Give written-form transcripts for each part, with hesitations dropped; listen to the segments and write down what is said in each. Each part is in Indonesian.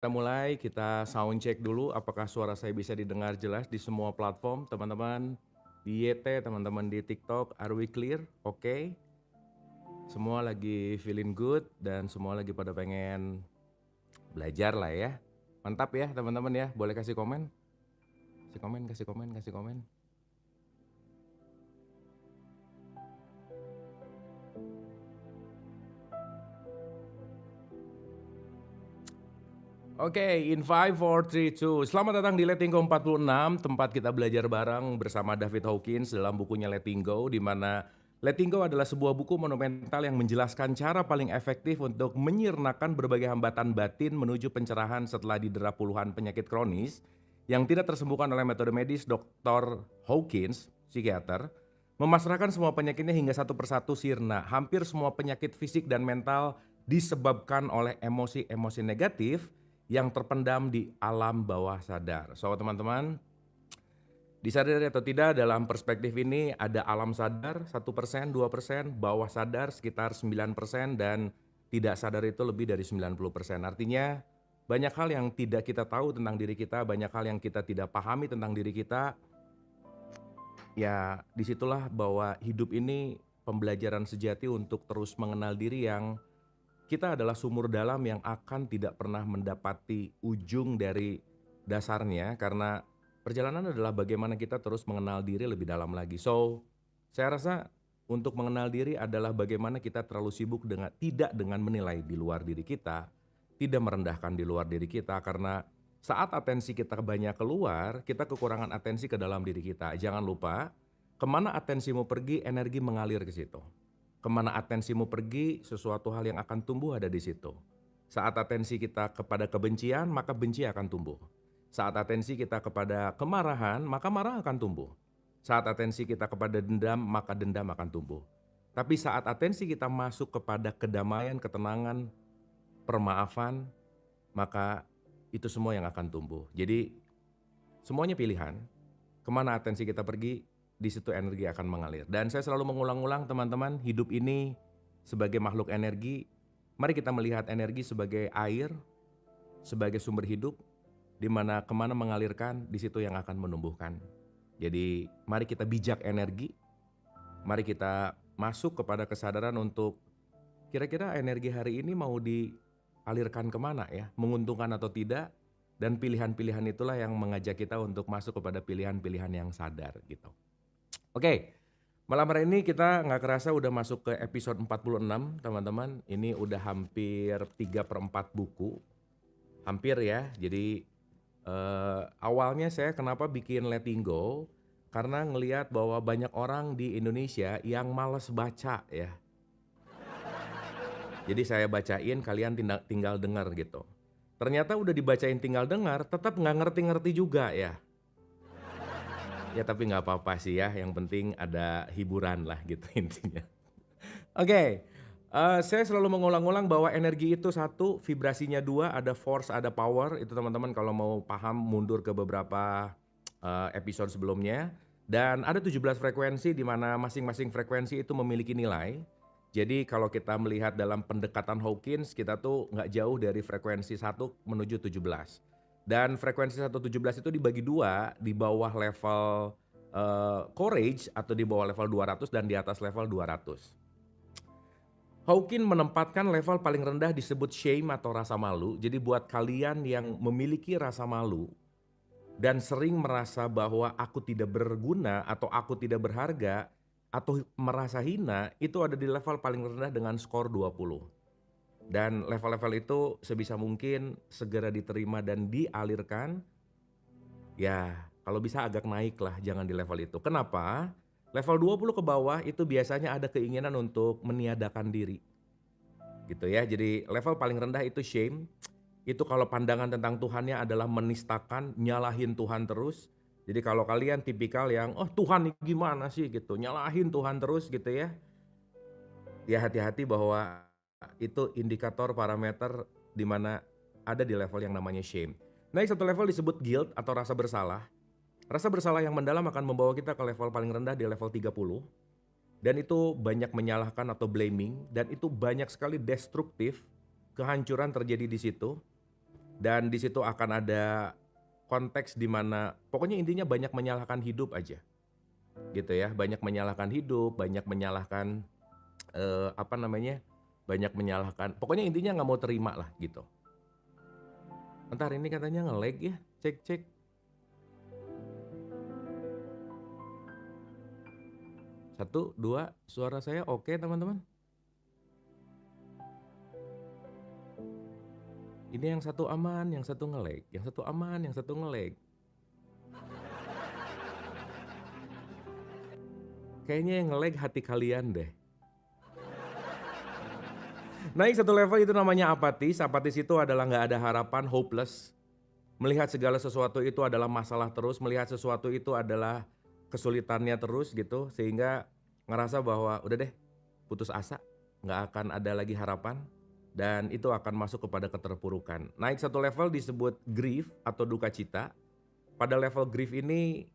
Kita mulai, kita sound check dulu apakah suara saya bisa didengar jelas di semua platform, teman-teman di YT, teman-teman di TikTok, are we clear? Oke. Semua lagi feeling good dan semua lagi pada pengen belajar lah ya. Mantap ya teman-teman ya, boleh kasih komen? Kasih komen, kasih komen, kasih komen. Oke, in 5, 4, 3, 2. Selamat datang di Letting Go 46, tempat kita belajar bareng bersama David Hawkins dalam bukunya Letting Go, di mana Letting Go adalah sebuah buku monumental yang menjelaskan cara paling efektif untuk menyirnakan berbagai hambatan batin menuju pencerahan setelah didera puluhan penyakit kronis yang tidak tersembuhkan oleh metode medis. Dr. Hawkins, psikiater, memasrahkan semua penyakitnya hingga satu persatu sirna. Hampir semua penyakit fisik dan mental disebabkan oleh emosi-emosi negatif yang terpendam di alam bawah sadar. So teman-teman, disadari atau tidak dalam perspektif ini ada alam sadar 1%, 2%, bawah sadar sekitar 9%, dan tidak sadar itu lebih dari 90%. Artinya banyak hal yang tidak kita tahu tentang diri kita, banyak hal yang kita tidak pahami tentang diri kita. Ya disitulah bahwa hidup ini pembelajaran sejati untuk terus mengenal diri, yang kita adalah sumur dalam yang akan tidak pernah mendapati ujung dari dasarnya, karena perjalanan adalah bagaimana kita terus mengenal diri lebih dalam lagi. So, saya rasa untuk mengenal diri adalah bagaimana kita terlalu sibuk tidak dengan menilai di luar diri kita, tidak merendahkan di luar diri kita, karena saat atensi kita banyak keluar, kita kekurangan atensi ke dalam diri kita. Jangan lupa, kemana atensimu pergi, energi mengalir ke situ. Kemana atensimu pergi, sesuatu hal yang akan tumbuh ada di situ. Saat atensi kita kepada kebencian, maka benci akan tumbuh. Saat atensi kita kepada kemarahan, maka marah akan tumbuh. Saat atensi kita kepada dendam, maka dendam akan tumbuh. Tapi saat atensi kita masuk kepada kedamaian, ketenangan, permaafan, maka itu semua yang akan tumbuh. Jadi semuanya pilihan. Kemana atensi kita pergi, di situ energi akan mengalir. Dan saya selalu mengulang-ulang teman-teman, hidup ini sebagai makhluk energi, mari kita melihat energi sebagai air, sebagai sumber hidup, di mana kemana mengalirkan, di situ yang akan menumbuhkan. Jadi mari kita bijak energi, mari kita masuk kepada kesadaran untuk kira-kira energi hari ini mau dialirkan kemana ya, menguntungkan atau tidak, dan pilihan-pilihan itulah yang mengajak kita untuk masuk kepada pilihan-pilihan yang sadar gitu. Oke, malam hari ini kita nggak kerasa udah masuk ke episode 46 teman-teman. Ini udah hampir 3/4 buku, hampir ya. Jadi awalnya saya kenapa bikin Letting Go, karena ngelihat bahwa banyak orang di Indonesia yang males baca ya. Jadi saya bacain, kalian tinggal dengar gitu. Ternyata udah dibacain tinggal dengar, tetap nggak ngerti-ngerti juga ya. Ya tapi nggak apa-apa sih ya, yang penting ada hiburan lah gitu intinya. Oke, saya selalu mengulang-ulang bahwa energi itu satu, vibrasinya dua, ada force, ada power. Itu teman-teman kalau mau paham mundur ke beberapa episode sebelumnya. Dan ada 17 frekuensi di mana masing-masing frekuensi itu memiliki nilai. Jadi kalau kita melihat dalam pendekatan Hawkins, kita tuh nggak jauh dari frekuensi 1 menuju 17. Dan frekuensi 117 itu dibagi dua, di bawah level courage atau di bawah level 200 dan di atas level 200. Hawkins menempatkan level paling rendah disebut shame atau rasa malu. Jadi buat kalian yang memiliki rasa malu dan sering merasa bahwa aku tidak berguna atau aku tidak berharga atau merasa hina, itu ada di level paling rendah dengan skor 20. Dan level-level itu sebisa mungkin segera diterima dan dialirkan. Ya, kalau bisa agak naik lah, jangan di level itu. Kenapa? Level 20 ke bawah itu biasanya ada keinginan untuk meniadakan diri. Gitu ya. Jadi level paling rendah itu shame. Itu kalau pandangan tentang Tuhannya adalah menistakan, nyalahin Tuhan terus. Jadi kalau kalian tipikal yang, oh Tuhan gimana sih gitu, nyalahin Tuhan terus gitu ya. Ya hati-hati bahwa itu indikator parameter di mana ada di level yang namanya shame. Naik satu level disebut guilt atau rasa bersalah. Rasa bersalah yang mendalam akan membawa kita ke level paling rendah di level 30. Dan itu banyak menyalahkan atau blaming, dan itu banyak sekali destruktif, kehancuran terjadi di situ. dan di situ akan ada konteks di mana pokoknya intinya banyak menyalahkan hidup aja, gitu ya. Banyak menyalahkan hidup, banyak menyalahkan, apa namanya, banyak menyalahkan pokoknya intinya nggak mau terima lah gitu. Entar ini katanya nge-lag ya, cek cek. Satu, 2, suara saya oke teman-teman? Ini yang satu aman, yang satu nge-lag, yang satu aman, yang satu nge-lag. Kayaknya yang nge-lag hati kalian deh. Naik satu level itu namanya apatis. Apatis itu adalah nggak ada harapan, hopeless. Melihat segala sesuatu itu adalah masalah terus, melihat sesuatu itu adalah kesulitannya terus gitu, sehingga ngerasa bahwa udah deh, putus asa, nggak akan ada lagi harapan, dan itu akan masuk kepada keterpurukan. Naik satu level disebut grief atau duka cita. Pada level grief ini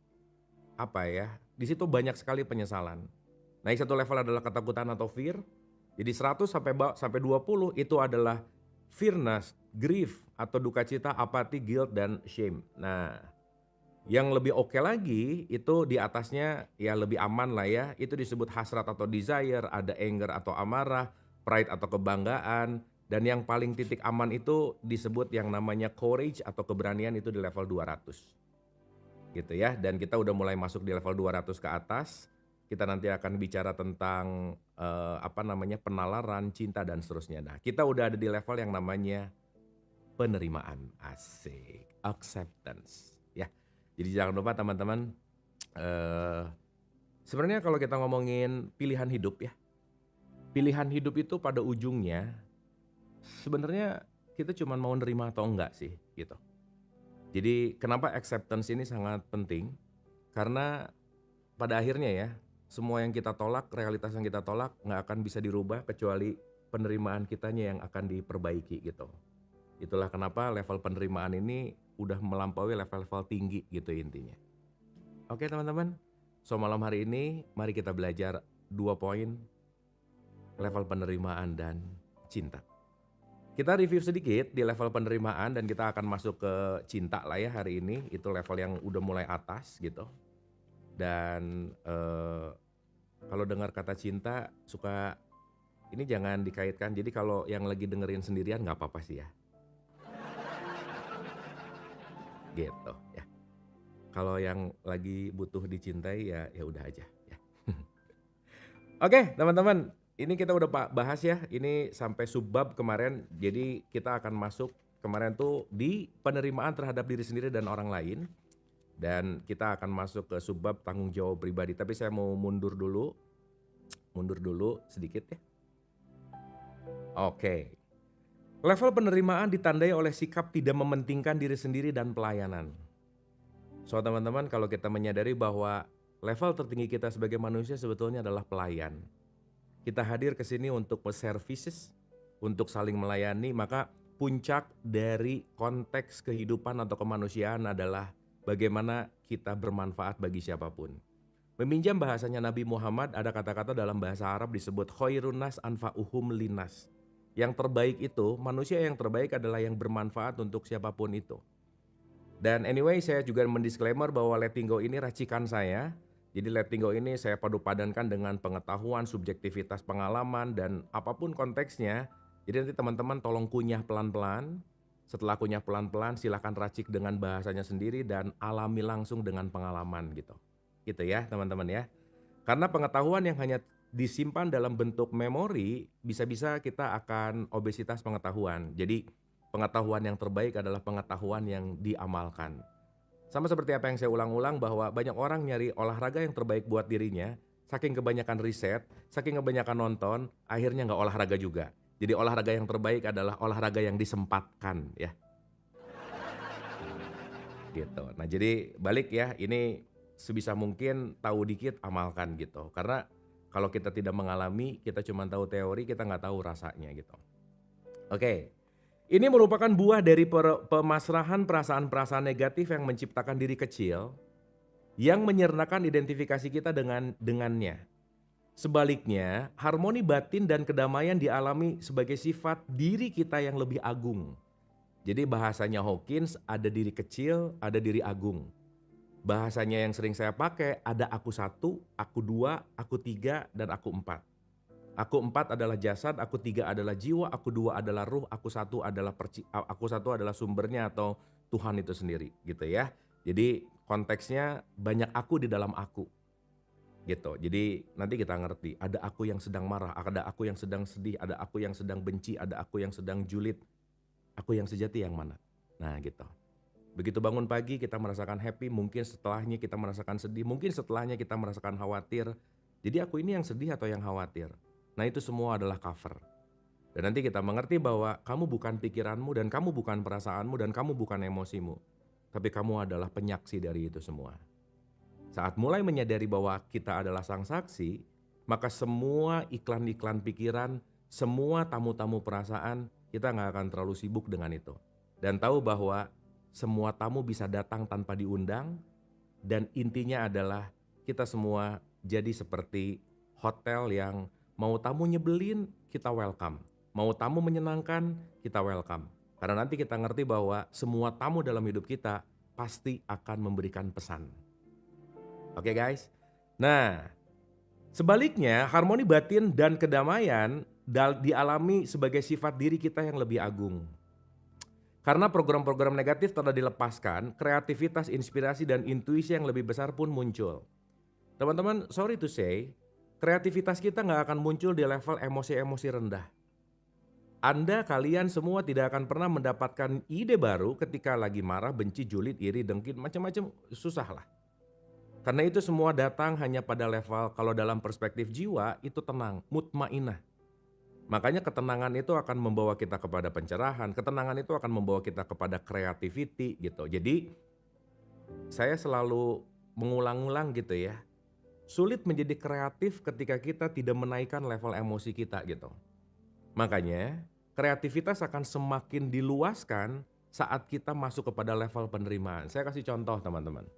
apa ya? Di situ banyak sekali penyesalan. Naik satu level adalah ketakutan atau fear. Jadi 100 sampai 20 itu adalah fearness, grief atau duka cita, apati, guilt dan shame. Nah, yang lebih oke lagi itu di atasnya ya lebih aman lah ya. Itu disebut hasrat atau desire, ada anger atau amarah, pride atau kebanggaan, dan yang paling titik aman itu disebut yang namanya courage atau keberanian itu di level 200. Gitu ya, dan kita udah mulai masuk di level 200 ke atas, kita nanti akan bicara tentang, apa namanya, penalaran, cinta dan seterusnya. Nah, kita udah ada di level yang namanya penerimaan, asik, acceptance, ya. Jadi jangan lupa teman-teman, eee, sebenarnya kalau kita ngomongin pilihan hidup ya, pilihan hidup itu pada ujungnya sebenarnya kita cuman mau nerima atau enggak sih, gitu. Jadi kenapa acceptance ini sangat penting, karena pada akhirnya ya, semua yang kita tolak, realitas yang kita tolak nggak akan bisa dirubah kecuali penerimaan kitanya yang akan diperbaiki gitu. Itulah kenapa level penerimaan ini udah melampaui level-level tinggi gitu intinya. Oke teman-teman, so malam hari ini mari kita belajar 2 poin level penerimaan dan cinta. Kita review sedikit di level penerimaan dan kita akan masuk ke cinta lah ya hari ini, itu level yang udah mulai atas gitu. Dan, kalau dengar kata cinta suka ini jangan dikaitkan, jadi kalau yang lagi dengerin sendirian nggak apa-apa sih ya, gitu ya. Kalau yang lagi butuh dicintai ya, ya udah aja ya. Oke teman-teman, ini kita udah bahas ya, ini sampai subbab kemarin, jadi kita akan masuk kemarin tuh di penerimaan terhadap diri sendiri dan orang lain. Dan kita akan masuk ke subbab tanggung jawab pribadi, tapi saya mau mundur dulu sedikit ya. Oke. Level penerimaan ditandai oleh sikap tidak mementingkan diri sendiri dan pelayanan. So teman-teman, kalau kita menyadari bahwa level tertinggi kita sebagai manusia sebetulnya adalah pelayan. Kita hadir ke sini untuk services, untuk saling melayani, maka puncak dari konteks kehidupan atau kemanusiaan adalah bagaimana kita bermanfaat bagi siapapun. Meminjam bahasanya Nabi Muhammad, ada kata-kata dalam bahasa Arab disebut khairun nas anfa'uhum linnas. Yang terbaik itu, manusia yang terbaik adalah yang bermanfaat untuk siapapun itu. Dan anyway, saya juga mendisklaimer bahwa Letting Go ini racikan saya. Jadi Letting Go ini saya padu padankan dengan pengetahuan, subjektivitas pengalaman, dan apapun konteksnya. Jadi nanti teman-teman tolong kunyah pelan-pelan. Setelah kunyah pelan-pelan silakan racik dengan bahasanya sendiri dan alami langsung dengan pengalaman gitu. Gitu ya teman-teman ya. Karena pengetahuan yang hanya disimpan dalam bentuk memori, bisa-bisa kita akan obesitas pengetahuan. Jadi pengetahuan yang terbaik adalah pengetahuan yang diamalkan. Sama seperti apa yang saya ulang-ulang bahwa banyak orang nyari olahraga yang terbaik buat dirinya, saking kebanyakan riset, saking kebanyakan nonton, akhirnya nggak olahraga juga. Jadi olahraga yang terbaik adalah olahraga yang disempatkan ya. Gitu. Nah jadi balik ya, ini sebisa mungkin tahu dikit amalkan gitu. Karena kalau kita tidak mengalami, kita cuma tahu teori, kita nggak tahu rasanya gitu. Oke, ini merupakan buah dari pemasrahan perasaan-perasaan negatif yang menciptakan diri kecil, yang menyernakan identifikasi kita dengannya. Sebaliknya, harmoni batin dan kedamaian dialami sebagai sifat diri kita yang lebih agung. Jadi bahasanya Hawkins, ada diri kecil, ada diri agung. Bahasanya yang sering saya pakai, ada aku satu, aku dua, aku tiga, dan aku empat. Aku empat adalah jasad, aku tiga adalah jiwa, aku dua adalah ruh, aku satu adalah sumbernya atau Tuhan itu sendiri, gitu ya. Jadi konteksnya banyak aku di dalam aku, gitu. Jadi nanti kita ngerti, ada aku yang sedang marah, ada aku yang sedang sedih, ada aku yang sedang benci, ada aku yang sedang julid. Aku yang sejati yang mana? Nah, gitu. Begitu bangun pagi kita merasakan happy, mungkin setelahnya kita merasakan sedih, mungkin setelahnya kita merasakan khawatir. Jadi aku ini yang sedih atau yang khawatir? Nah, itu semua adalah cover. Dan nanti kita mengerti bahwa kamu bukan pikiranmu dan kamu bukan perasaanmu dan kamu bukan emosimu. Tapi kamu adalah penyaksi dari itu semua. Saat mulai menyadari bahwa kita adalah sang saksi, maka semua iklan-iklan pikiran, semua tamu-tamu perasaan, kita nggak akan terlalu sibuk dengan itu. Dan tahu bahwa semua tamu bisa datang tanpa diundang, dan intinya adalah kita semua jadi seperti hotel yang mau tamu nyebelin, kita welcome. Mau tamu menyenangkan, kita welcome. Karena nanti kita ngerti bahwa semua tamu dalam hidup kita pasti akan memberikan pesan. Oke guys? Nah, sebaliknya harmoni batin dan kedamaian dialami sebagai sifat diri kita yang lebih agung. Karena program-program negatif telah dilepaskan, kreativitas, inspirasi, dan intuisi yang lebih besar pun muncul. Teman-teman, sorry to say, kreativitas kita nggak akan muncul di level emosi-emosi rendah. Kalian semua tidak akan pernah mendapatkan ide baru ketika lagi marah, benci, julid, iri, dengki, macam-macam, susah lah. Karena itu semua datang hanya pada level, kalau dalam perspektif jiwa itu tenang, mutmainah. Makanya ketenangan itu akan membawa kita kepada pencerahan, ketenangan itu akan membawa kita kepada creativity gitu. Jadi saya selalu mengulang-ulang gitu ya, sulit menjadi kreatif ketika kita tidak menaikkan level emosi kita gitu. Makanya kreativitas akan semakin diluaskan saat kita masuk kepada level penerimaan. Saya kasih contoh teman-teman.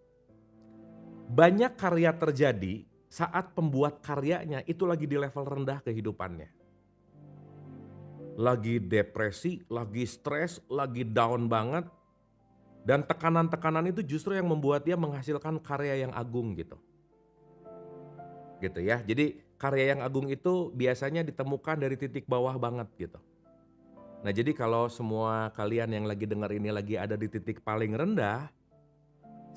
Banyak karya terjadi saat pembuat karyanya itu lagi di level rendah kehidupannya. Lagi depresi, lagi stres, lagi down banget. Dan tekanan-tekanan itu justru yang membuat dia menghasilkan karya yang agung gitu. Gitu ya. Jadi karya yang agung itu biasanya ditemukan dari titik bawah banget gitu. Nah jadi kalau semua kalian yang lagi dengar ini lagi ada di titik paling rendah,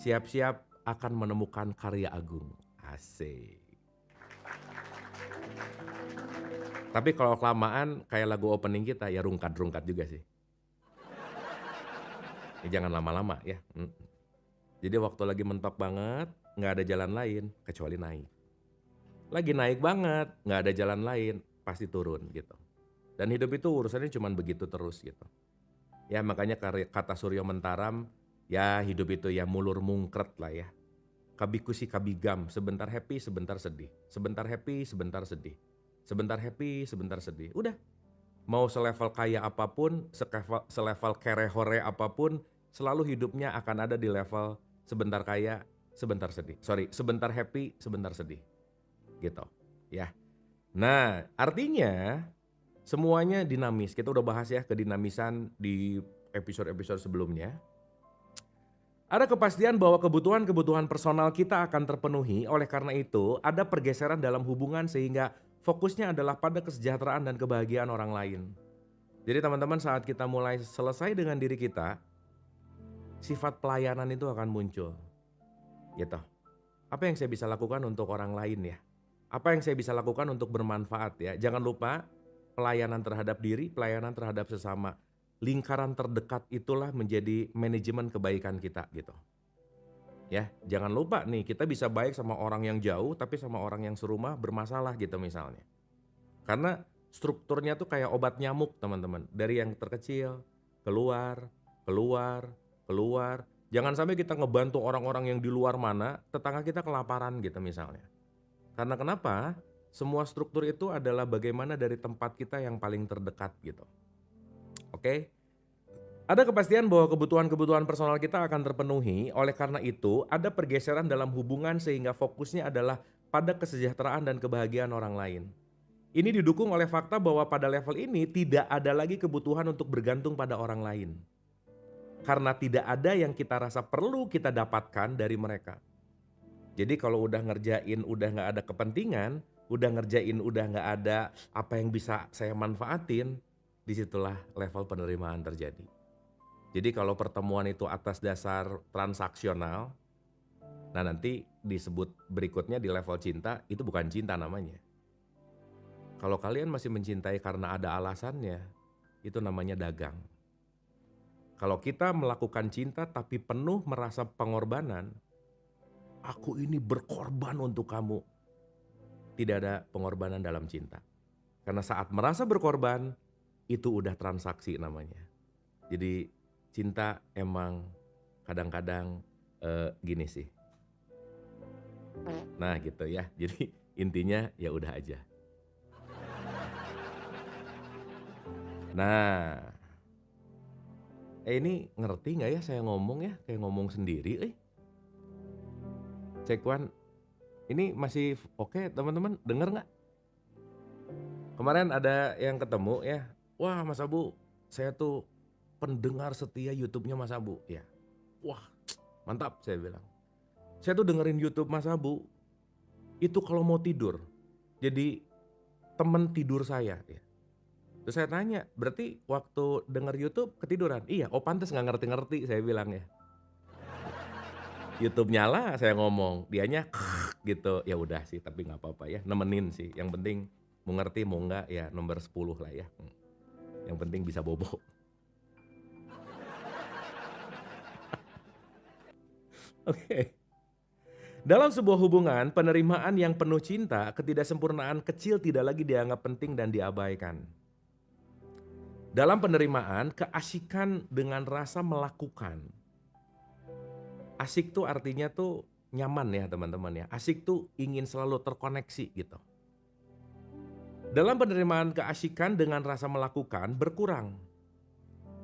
siap-siap akan menemukan karya agung. Asik. Tapi kalau kelamaan kayak lagu opening kita ya rungkat-rungkat juga sih. Ya jangan lama-lama ya. Jadi waktu lagi mentok banget, nggak ada jalan lain kecuali naik. Lagi naik banget, nggak ada jalan lain, pasti turun gitu. Dan hidup itu urusannya cuma begitu terus gitu. Ya makanya kata Suryo Mentaram, ya hidup itu ya mulur mungkret lah ya. Kabikusi kabigam, sebentar happy, sebentar sedih. Sebentar happy, sebentar sedih. Sebentar happy, sebentar sedih. Udah, mau selevel kaya apapun, selevel kerehore apapun, selalu hidupnya akan ada di level sebentar kaya, sebentar sedih. Sebentar happy, sebentar sedih. Gitu, ya. Nah, artinya semuanya dinamis. Kita udah bahas ya kedinamisan di episode-episode sebelumnya. Ada kepastian bahwa kebutuhan-kebutuhan personal kita akan terpenuhi, oleh karena itu ada pergeseran dalam hubungan sehingga fokusnya adalah pada kesejahteraan dan kebahagiaan orang lain. Jadi teman-teman saat kita mulai selesai dengan diri kita, sifat pelayanan itu akan muncul. Gitu. Apa yang saya bisa lakukan untuk orang lain ya? Apa yang saya bisa lakukan untuk bermanfaat ya? Jangan lupa pelayanan terhadap diri, pelayanan terhadap sesama. Lingkaran terdekat itulah menjadi manajemen kebaikan kita gitu. Ya, jangan lupa nih kita bisa baik sama orang yang jauh tapi sama orang yang serumah bermasalah gitu misalnya. Karena strukturnya tuh kayak obat nyamuk teman-teman. Dari yang terkecil, keluar, keluar, keluar. Jangan sampai kita ngebantu orang-orang yang di luar mana, tetangga kita kelaparan gitu misalnya. Karena kenapa? Semua struktur itu adalah bagaimana dari tempat kita yang paling terdekat gitu. Oke? Ada kepastian bahwa kebutuhan-kebutuhan personal kita akan terpenuhi, oleh karena itu ada pergeseran dalam hubungan sehingga fokusnya adalah pada kesejahteraan dan kebahagiaan orang lain. Ini didukung oleh fakta bahwa pada level ini tidak ada lagi kebutuhan untuk bergantung pada orang lain. Karena tidak ada yang kita rasa perlu kita dapatkan dari mereka. Jadi kalau udah ngerjain, udah nggak ada kepentingan, udah ngerjain, udah nggak ada apa yang bisa saya manfaatin, disitulah level penerimaan terjadi. Jadi kalau pertemuan itu atas dasar transaksional, nah nanti disebut berikutnya di level cinta, itu bukan cinta namanya. Kalau kalian masih mencintai karena ada alasannya, itu namanya dagang. Kalau kita melakukan cinta tapi penuh merasa pengorbanan, aku ini berkorban untuk kamu. Tidak ada pengorbanan dalam cinta. Karena saat merasa berkorban, itu udah transaksi namanya. Jadi cinta emang kadang-kadang gini sih. Nah gitu ya. Jadi intinya ya udah aja. Nah, ini ngerti nggak ya saya ngomong ya? Kayak ngomong sendiri. Cek one. Ini masih oke teman-teman? Denger nggak? Kemarin ada yang ketemu ya. Wah Mas Abu, saya tuh pendengar setia YouTube-nya Mas Abu. Ya. Wah mantap saya bilang. Saya tuh dengerin YouTube Mas Abu, itu kalau mau tidur. Jadi temen tidur saya. Ya. Terus saya tanya, berarti waktu denger YouTube ketiduran? Iya, oh pantes nggak ngerti-ngerti saya bilang ya. YouTube nyala saya ngomong, dianya gitu. Ya udah sih, tapi nggak apa-apa ya, nemenin sih. Yang penting mau ngerti mau nggak ya nomor 10 lah ya. Yang penting bisa bobo. Oke. Dalam sebuah hubungan, penerimaan yang penuh cinta, ketidaksempurnaan kecil tidak lagi dianggap penting dan diabaikan. Dalam penerimaan, keasikan dengan rasa melakukan. Asik tuh artinya tuh nyaman ya teman-teman ya. Asik tuh ingin selalu terkoneksi gitu. Dalam penerimaan keasikan dengan rasa melakukan berkurang.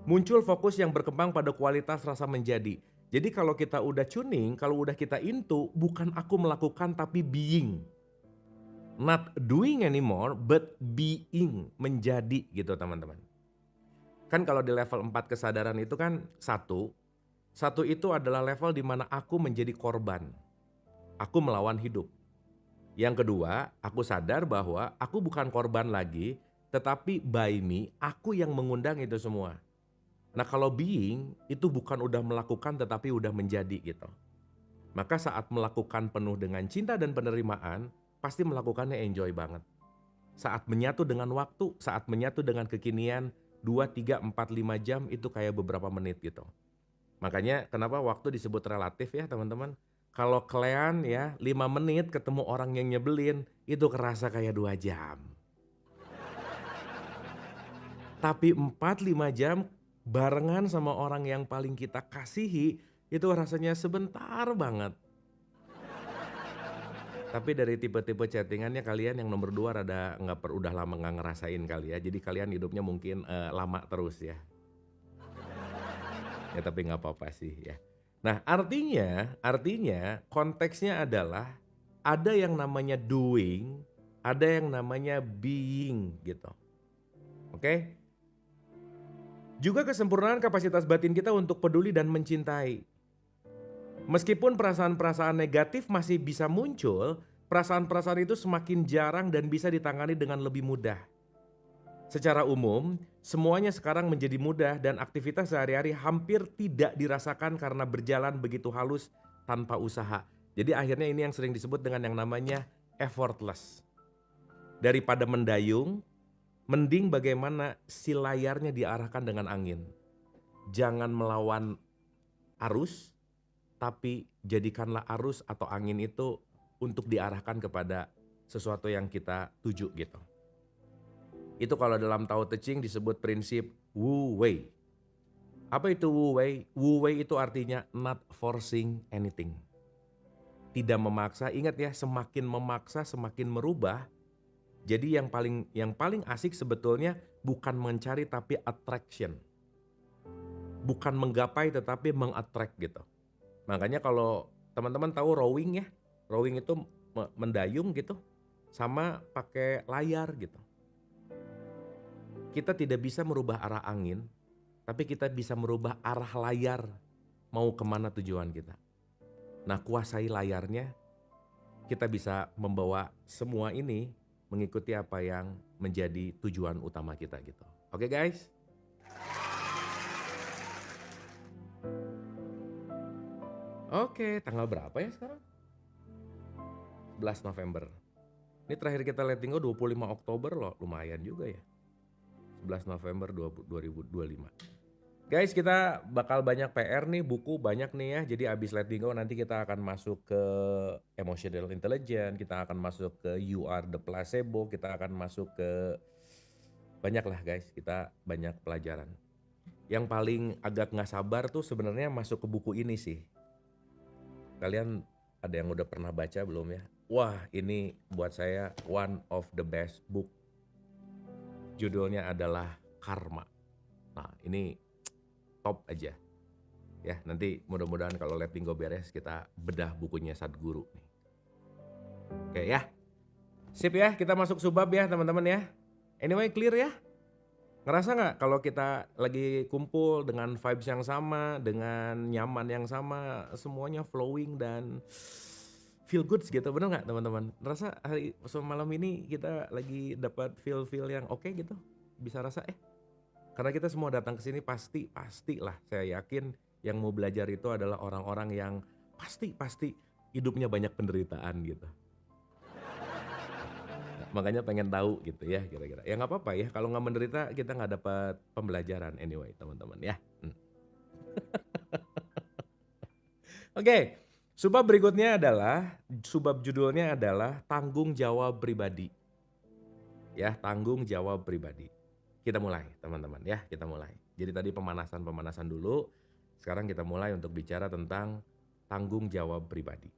Muncul fokus yang berkembang pada kualitas rasa menjadi. Jadi kalau kita udah tuning, kalau udah kita into, bukan aku melakukan tapi being. Not doing anymore, but being, menjadi gitu teman-teman. Kan kalau di level 4 kesadaran itu kan satu itu adalah level di mana aku menjadi korban. Aku melawan hidup. Yang kedua, aku sadar bahwa aku bukan korban lagi, tetapi by me, aku yang mengundang itu semua. Nah kalau being, itu bukan udah melakukan tetapi udah menjadi gitu. Maka saat melakukan penuh dengan cinta dan penerimaan, pasti melakukannya enjoy banget. Saat menyatu dengan waktu, saat menyatu dengan kekinian, 2, 3, 4, 5 jam itu kayak beberapa menit gitu. Makanya kenapa waktu disebut relatif ya teman-teman. Kalau kalian ya 5 menit ketemu orang yang nyebelin, itu kerasa kayak 2 jam. Tapi 4, 5 jam barengan sama orang yang paling kita kasihi, itu rasanya sebentar banget. Tapi dari tipe-tipe chattingannya kalian yang nomor 2 rada udah lama nggak ngerasain kali ya. Jadi kalian hidupnya mungkin lama terus ya. Ya tapi nggak apa-apa sih ya. Nah artinya konteksnya adalah ada yang namanya doing, ada yang namanya being gitu. Oke? Juga kesempurnaan kapasitas batin kita untuk peduli dan mencintai. Meskipun perasaan-perasaan negatif masih bisa muncul, perasaan-perasaan itu semakin jarang dan bisa ditangani dengan lebih mudah. Secara umum, semuanya sekarang menjadi mudah dan aktivitas sehari-hari hampir tidak dirasakan karena berjalan begitu halus tanpa usaha. Jadi akhirnya ini yang sering disebut dengan yang namanya effortless. Daripada mendayung, mending bagaimana si layarnya diarahkan dengan angin. Jangan melawan arus, tapi jadikanlah arus atau angin itu untuk diarahkan kepada sesuatu yang kita tuju gitu. Itu kalau dalam Tao Te Ching disebut prinsip Wu Wei. Apa itu Wu Wei? Wu Wei itu artinya not forcing anything. Tidak memaksa, ingat ya, semakin memaksa semakin merubah. Jadi yang paling asik sebetulnya bukan mencari tapi attraction. Bukan menggapai tetapi mengattract gitu. Makanya kalau teman-teman tahu rowing ya, rowing itu mendayung gitu sama pakai layar gitu. Kita tidak bisa merubah arah angin, tapi kita bisa merubah arah layar mau kemana tujuan kita. Nah, kuasai layarnya, kita bisa membawa semua ini mengikuti apa yang menjadi tujuan utama kita gitu. Oke guys? Oke, tanggal berapa ya sekarang? 11 November. Ini terakhir kita letting go 25 Oktober loh, lumayan juga ya. 11 November 2025. Guys, kita bakal banyak PR nih, buku banyak nih ya. Jadi abis letting go nanti kita akan masuk ke emotional intelligence, kita akan masuk ke You Are the Placebo, kita akan masuk ke banyak lah guys, kita banyak pelajaran. Yang paling agak nggak sabar tuh sebenarnya masuk ke buku ini sih. Kalian ada yang udah pernah baca belum ya? Wah, ini buat saya one of the best book. Judulnya adalah Karma. Nah, ini top aja. Ya, nanti mudah-mudahan kalau letting go beres kita bedah bukunya Sadhguru nih. Oke ya. Sip ya, kita masuk subbab ya teman-teman ya. Anyway, clear ya? Ngerasa nggak kalau kita lagi kumpul dengan vibes yang sama, dengan nyaman yang sama, semuanya flowing dan feel good gitu, bener nggak teman-teman? Ngerasa hari malam ini kita lagi dapat feel yang oke gitu? Bisa rasa karena kita semua datang ke sini pastilah saya yakin yang mau belajar itu adalah orang-orang yang pasti hidupnya banyak penderitaan gitu. Makanya pengen tahu gitu ya kira-kira. Ya nggak apa-apa ya, kalau nggak menderita kita nggak dapat pembelajaran anyway teman-teman ya. Oke, subbab judulnya adalah tanggung jawab pribadi. Ya, tanggung jawab pribadi. Kita mulai teman-teman ya, kita mulai. Jadi tadi pemanasan dulu, sekarang kita mulai untuk bicara tentang tanggung jawab pribadi.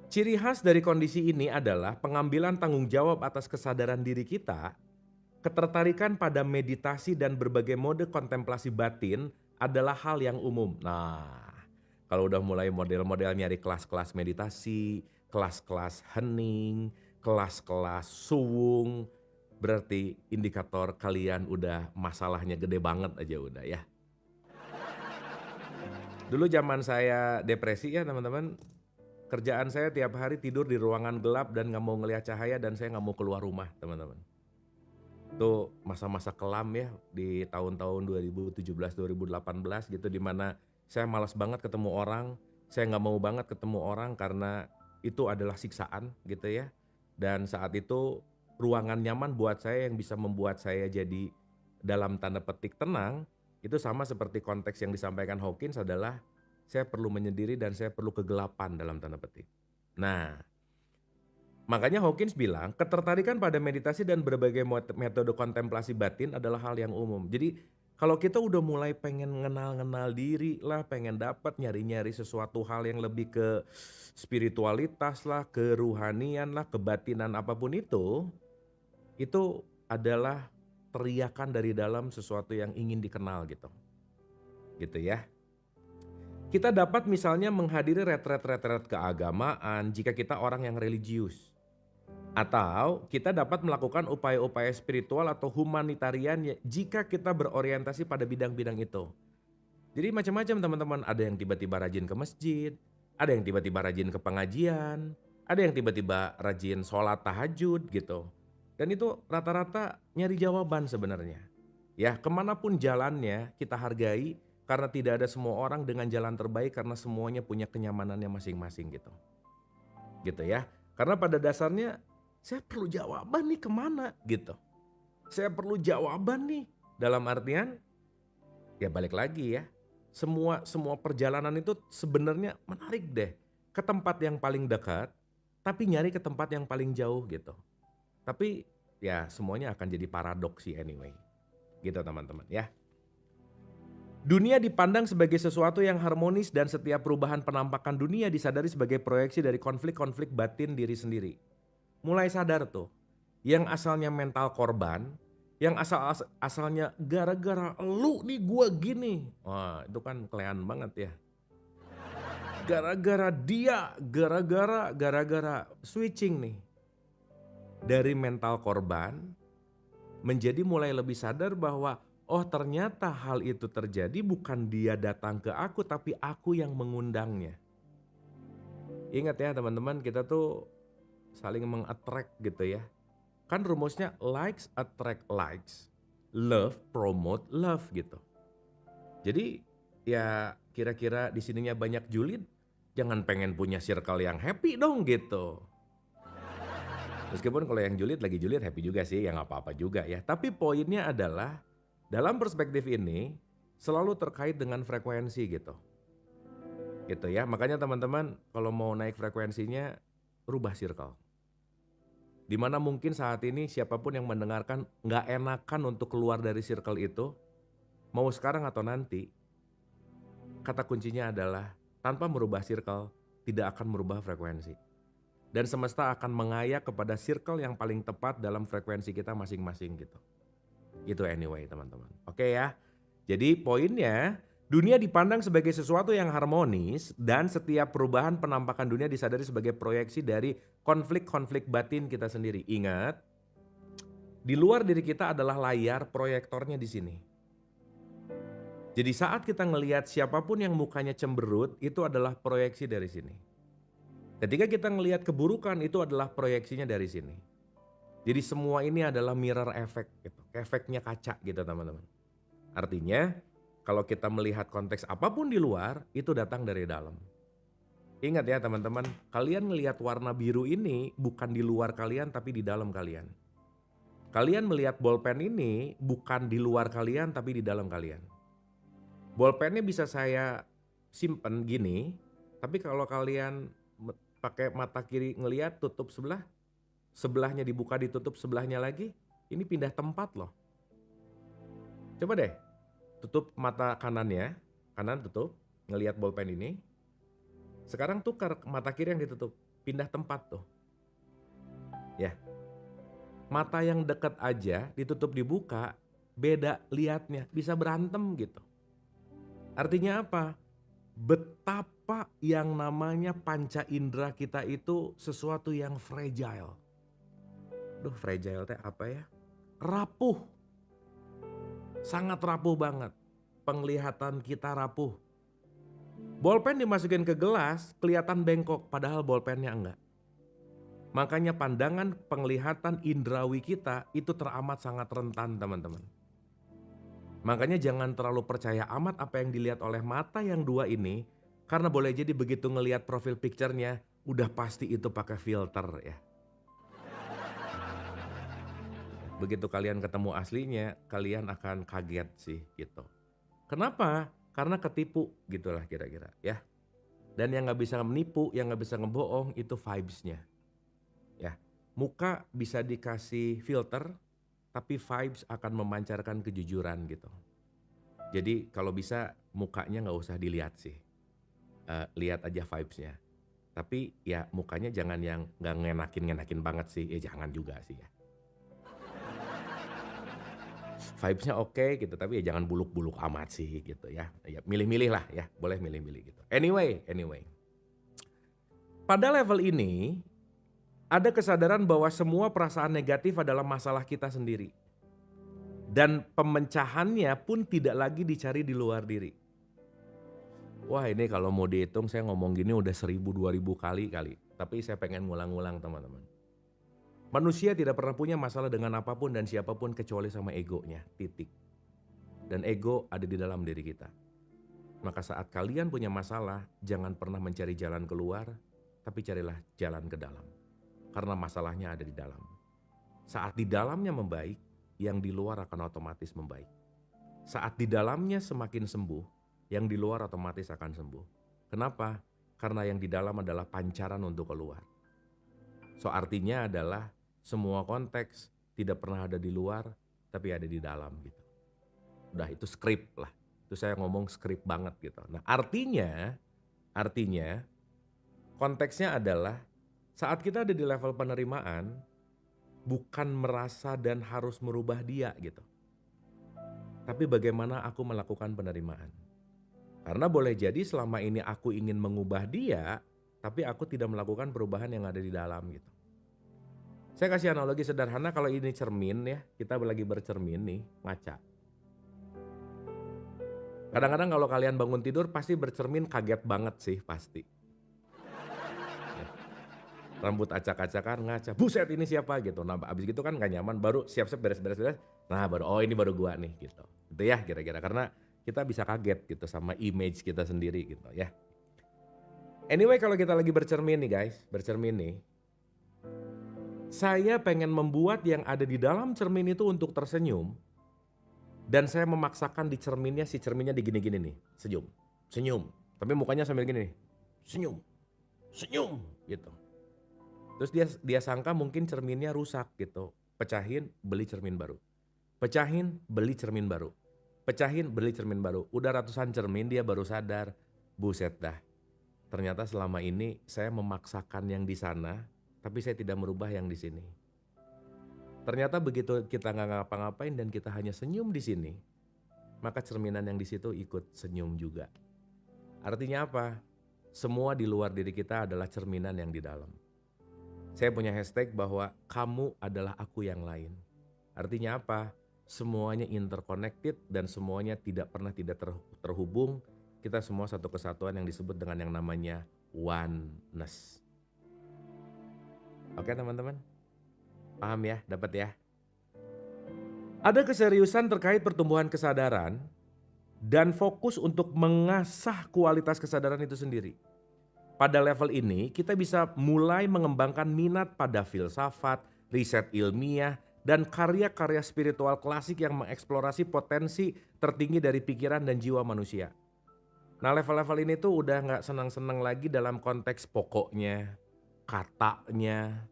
Ciri khas dari kondisi ini adalah pengambilan tanggung jawab atas kesadaran diri kita, ketertarikan pada meditasi dan berbagai mode kontemplasi batin adalah hal yang umum. Nah, kalau udah mulai model-model nyari kelas-kelas meditasi, kelas-kelas hening, kelas-kelas suwung, berarti indikator kalian udah masalahnya gede banget aja udah ya. Dulu zaman saya depresi ya teman-teman, kerjaan saya tiap hari tidur di ruangan gelap dan gak mau ngelihat cahaya dan saya gak mau keluar rumah teman-teman. Itu masa-masa kelam ya di tahun-tahun 2017-2018 gitu, dimana saya malas banget ketemu orang, saya gak mau banget ketemu orang karena itu adalah siksaan gitu ya. Dan saat itu ruangan nyaman buat saya yang bisa membuat saya jadi dalam tanda petik tenang, itu sama seperti konteks yang disampaikan Hawkins adalah saya perlu menyendiri dan saya perlu kegelapan dalam tanda petik. Nah, makanya Hawkins bilang ketertarikan pada meditasi dan berbagai metode kontemplasi batin adalah hal yang umum. Jadi kalau kita udah mulai pengen ngenal diri lah, pengen dapat nyari-nyari sesuatu hal yang lebih ke spiritualitas lah, keruhanian lah, kebatinan apapun itu adalah teriakan dari dalam sesuatu yang ingin dikenal gitu. Gitu ya. Kita dapat misalnya menghadiri retret keagamaan jika kita orang yang religius. Atau kita dapat melakukan upaya-upaya spiritual atau humanitarian jika kita berorientasi pada bidang-bidang itu. Jadi macam-macam teman-teman, ada yang tiba-tiba rajin ke masjid, ada yang tiba-tiba rajin ke pengajian, ada yang tiba-tiba rajin sholat tahajud gitu. Dan itu rata-rata nyari jawaban sebenarnya. Ya, kemanapun jalannya kita hargai, karena tidak ada semua orang dengan jalan terbaik karena semuanya punya kenyamanannya masing-masing gitu. Gitu ya. Karena pada dasarnya saya perlu jawaban nih kemana gitu. Saya perlu jawaban nih dalam artian ya balik lagi ya. Semua perjalanan itu sebenarnya menarik deh. Ke tempat yang paling dekat tapi nyari ke tempat yang paling jauh gitu. Tapi ya semuanya akan jadi paradoks sih anyway. Gitu teman-teman ya. Dunia dipandang sebagai sesuatu yang harmonis dan setiap perubahan penampakan dunia disadari sebagai proyeksi dari konflik-konflik batin diri sendiri. Mulai sadar tuh, yang asalnya mental korban, yang asalnya gara-gara lu nih gua gini. Wah itu kan kelean banget ya. Gara-gara dia, gara-gara switching nih. Dari mental korban menjadi mulai lebih sadar bahwa Oh ternyata hal itu terjadi bukan dia datang ke aku, tapi aku yang mengundangnya. Ingat ya teman-teman, kita tuh saling meng-attract gitu ya. Kan rumusnya likes attract likes, love promote love gitu. Jadi ya kira-kira di sininya banyak julid, jangan pengen punya circle yang happy dong gitu. Meskipun kalau yang julid lagi julid happy juga sih, ya nggak apa-apa juga ya. Tapi poinnya adalah dalam perspektif ini selalu terkait dengan frekuensi gitu. Gitu ya. Makanya teman-teman kalau mau naik frekuensinya rubah circle. Dimana mungkin saat ini siapapun yang mendengarkan nggak enakan untuk keluar dari circle itu, mau sekarang atau nanti, kata kuncinya adalah tanpa merubah circle tidak akan merubah frekuensi. Dan semesta akan mengayak kepada circle yang paling tepat dalam frekuensi kita masing-masing gitu. Itu anyway teman-teman. Oke ya. Jadi poinnya, dunia dipandang sebagai sesuatu yang harmonis dan setiap perubahan penampakan dunia disadari sebagai proyeksi dari konflik-konflik batin kita sendiri. Ingat, di luar diri kita adalah layar proyektornya di sini. Jadi saat kita ngelihat siapapun yang mukanya cemberut, itu adalah proyeksi dari sini. Ketika kita ngelihat keburukan, itu adalah proyeksinya dari sini. Jadi semua ini adalah mirror effect gitu, efeknya kaca gitu teman-teman. Artinya kalau kita melihat konteks apapun di luar, itu datang dari dalam. Ingat ya teman-teman, kalian melihat warna biru ini bukan di luar kalian tapi di dalam kalian. Kalian melihat bolpen ini bukan di luar kalian tapi di dalam kalian. Bolpennya bisa saya simpen gini, tapi kalau kalian pakai mata kiri ngelihat tutup sebelah, sebelahnya dibuka ditutup sebelahnya lagi, ini pindah tempat loh. Coba deh, tutup mata kanannya, kanan tutup, ngelihat bolpen ini. Sekarang tukar mata kiri yang ditutup, pindah tempat tuh. Ya, mata yang dekat aja ditutup dibuka, beda liatnya, bisa berantem gitu. Artinya apa? Betapa yang namanya panca indera kita itu sesuatu yang fragile. Duh, fragile teh apa ya? Rapuh. Sangat rapuh banget. Penglihatan kita rapuh. Bolpen dimasukin ke gelas, kelihatan bengkok padahal bolpennya enggak. Makanya pandangan penglihatan indrawi kita itu teramat sangat rentan teman-teman. Makanya jangan terlalu percaya amat apa yang dilihat oleh mata yang dua ini, karena boleh jadi begitu ngelihat profil picture-nya, udah pasti itu pakai filter ya. Begitu kalian ketemu aslinya, kalian akan kaget sih gitu. Kenapa? Karena ketipu gitulah kira-kira ya. Dan yang nggak bisa menipu, yang nggak bisa ngebohong itu vibes-nya. Ya, muka bisa dikasih filter, tapi vibes akan memancarkan kejujuran gitu. Jadi kalau bisa mukanya nggak usah dilihat sih, lihat aja vibes-nya. Tapi ya mukanya jangan yang nggak ngenakin banget sih, ya jangan juga sih ya. Vibes-nya oke gitu, tapi ya jangan buluk-buluk amat sih gitu ya. Ya milih-milih lah ya, boleh milih-milih gitu. Anyway. Pada level ini, ada kesadaran bahwa semua perasaan negatif adalah masalah kita sendiri. Dan pemecahannya pun tidak lagi dicari di luar diri. Wah ini kalau mau dihitung saya ngomong gini udah 1000-2000 kali. Tapi saya pengen ngulang-ngulang teman-teman. Manusia tidak pernah punya masalah dengan apapun dan siapapun kecuali sama egonya, titik. Dan ego ada di dalam diri kita. Maka saat kalian punya masalah, jangan pernah mencari jalan keluar, tapi carilah jalan ke dalam. Karena masalahnya ada di dalam. Saat di dalamnya membaik, yang di luar akan otomatis membaik. Saat di dalamnya semakin sembuh, yang di luar otomatis akan sembuh. Kenapa? Karena yang di dalam adalah pancaran untuk keluar. So artinya adalah semua konteks tidak pernah ada di luar, tapi ada di dalam gitu. Udah itu skrip lah. Itu saya ngomong skrip banget gitu. Nah artinya konteksnya adalah saat kita ada di level penerimaan, bukan merasa dan harus merubah dia gitu. Tapi bagaimana aku melakukan penerimaan. Karena boleh jadi selama ini aku ingin mengubah dia, tapi aku tidak melakukan perubahan yang ada di dalam gitu. Saya kasih analogi sederhana, kalau ini cermin ya, kita lagi bercermin nih, ngaca. Kadang-kadang kalau kalian bangun tidur pasti bercermin kaget banget sih pasti. Ya, rambut acak-acakan ngaca, "Buset ini siapa?" gitu. Nah abis gitu kan nggak nyaman baru siap-siap beres-beres, nah baru, "Oh ini baru gua nih," gitu. Gitu ya kira-kira, karena kita bisa kaget gitu sama image kita sendiri gitu ya. Anyway kalau kita lagi bercermin nih guys, bercermin nih, saya pengen membuat yang ada di dalam cermin itu untuk tersenyum, dan saya memaksakan di cerminnya, si cerminnya digini-gini nih, senyum, senyum, tapi mukanya sambil gini nih, senyum, senyum, gitu. Terus dia sangka mungkin cerminnya rusak gitu, pecahin, beli cermin baru, pecahin, beli cermin baru, pecahin, beli cermin baru. Udah ratusan cermin dia baru sadar, buset dah, ternyata selama ini saya memaksakan yang di sana, tapi saya tidak merubah yang di sini. Ternyata begitu kita nggak ngapa-ngapain dan kita hanya senyum di sini, maka cerminan yang di situ ikut senyum juga. Artinya apa? Semua di luar diri kita adalah cerminan yang di dalam. Saya punya hashtag bahwa kamu adalah aku yang lain. Artinya apa? Semuanya interconnected dan semuanya tidak pernah tidak terhubung. Kita semua satu kesatuan yang disebut dengan yang namanya oneness. Oke teman-teman? Paham ya? Dapat ya? Ada keseriusan terkait pertumbuhan kesadaran dan fokus untuk mengasah kualitas kesadaran itu sendiri. Pada level ini, kita bisa mulai mengembangkan minat pada filsafat, riset ilmiah, dan karya-karya spiritual klasik yang mengeksplorasi potensi tertinggi dari pikiran dan jiwa manusia. Nah level-level ini tuh udah nggak senang-senang lagi dalam konteks pokoknya, katanya.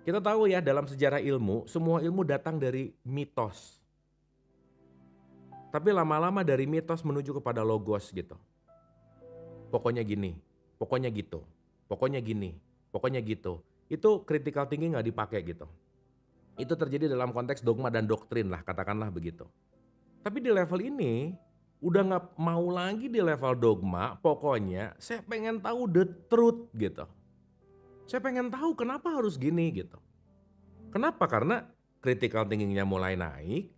Kita tahu ya dalam sejarah ilmu, semua ilmu datang dari mitos. Tapi lama-lama dari mitos menuju kepada logos gitu. Pokoknya gini, pokoknya gitu, pokoknya gini, pokoknya gitu. Itu critical thinking nggak dipakai gitu. Itu terjadi dalam konteks dogma dan doktrin lah, katakanlah begitu. Tapi di level ini, udah nggak mau lagi di level dogma, pokoknya saya pengen tahu the truth gitu. Saya pengen tahu kenapa harus gini gitu. Kenapa? Karena critical thinkingnya mulai naik,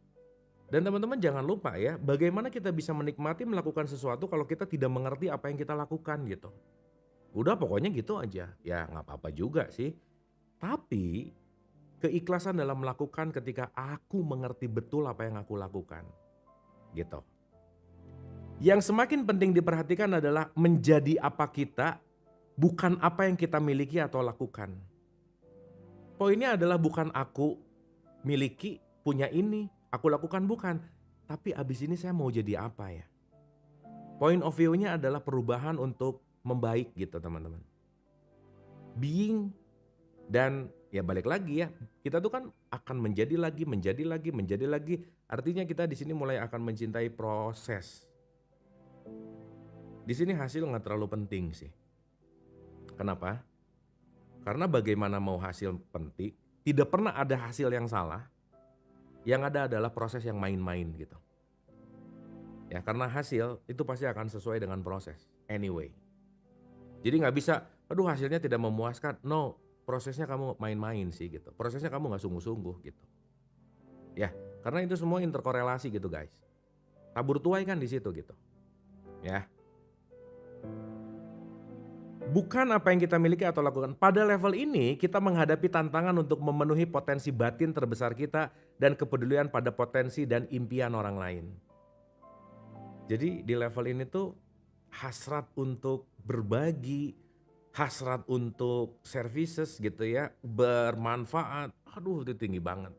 dan teman-teman jangan lupa ya, bagaimana kita bisa menikmati melakukan sesuatu kalau kita tidak mengerti apa yang kita lakukan gitu. Udah pokoknya gitu aja, ya nggak apa-apa juga sih. Tapi keikhlasan dalam melakukan ketika aku mengerti betul apa yang aku lakukan gitu. Yang semakin penting diperhatikan adalah menjadi apa kita, bukan apa yang kita miliki atau lakukan. Poinnya adalah bukan aku miliki, punya ini, aku lakukan bukan. Tapi abis ini saya mau jadi apa ya? Point of view-nya adalah perubahan untuk membaik gitu teman-teman. Being dan ya balik lagi ya, kita tuh kan akan menjadi lagi, menjadi lagi, menjadi lagi. Artinya kita di sini mulai akan mencintai proses. Di sini hasil nggak terlalu penting sih. Kenapa? Karena bagaimana mau hasil penting, tidak pernah ada hasil yang salah. Yang ada adalah proses yang main-main gitu. Ya karena hasil itu pasti akan sesuai dengan proses. Anyway. Jadi nggak bisa, aduh hasilnya tidak memuaskan. No, prosesnya kamu main-main sih gitu. Prosesnya kamu nggak sungguh-sungguh gitu. Ya, karena itu semua interkorelasi gitu guys. Tabur tuai kan di situ gitu. Ya. Bukan apa yang kita miliki atau lakukan. Pada level ini kita menghadapi tantangan untuk memenuhi potensi batin terbesar kita dan kepedulian pada potensi dan impian orang lain. Jadi di level ini tuh hasrat untuk berbagi, hasrat untuk services gitu ya, bermanfaat, aduh itu tinggi banget.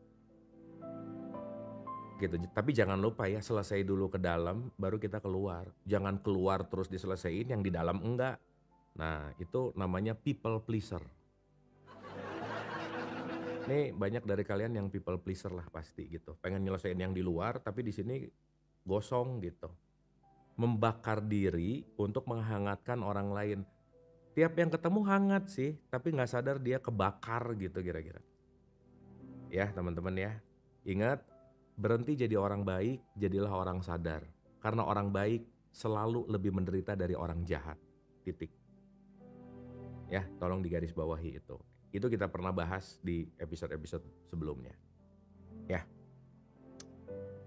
Gitu. Tapi jangan lupa ya, selesai dulu ke dalam baru kita keluar. Jangan keluar terus diselesaiin yang di dalam enggak. Nah, itu namanya people pleaser. Nih banyak dari kalian yang people pleaser lah pasti gitu. Pengen nyelesain yang di luar tapi di sini gosong gitu. Membakar diri untuk menghangatkan orang lain. Tiap yang ketemu hangat sih, tapi nggak sadar dia kebakar gitu kira-kira. Ya teman-teman ya, ingat berhenti jadi orang baik, jadilah orang sadar. Karena orang baik selalu lebih menderita dari orang jahat. Titik. Ya, tolong digarisbawahi itu. Itu kita pernah bahas di episode-episode sebelumnya. Ya.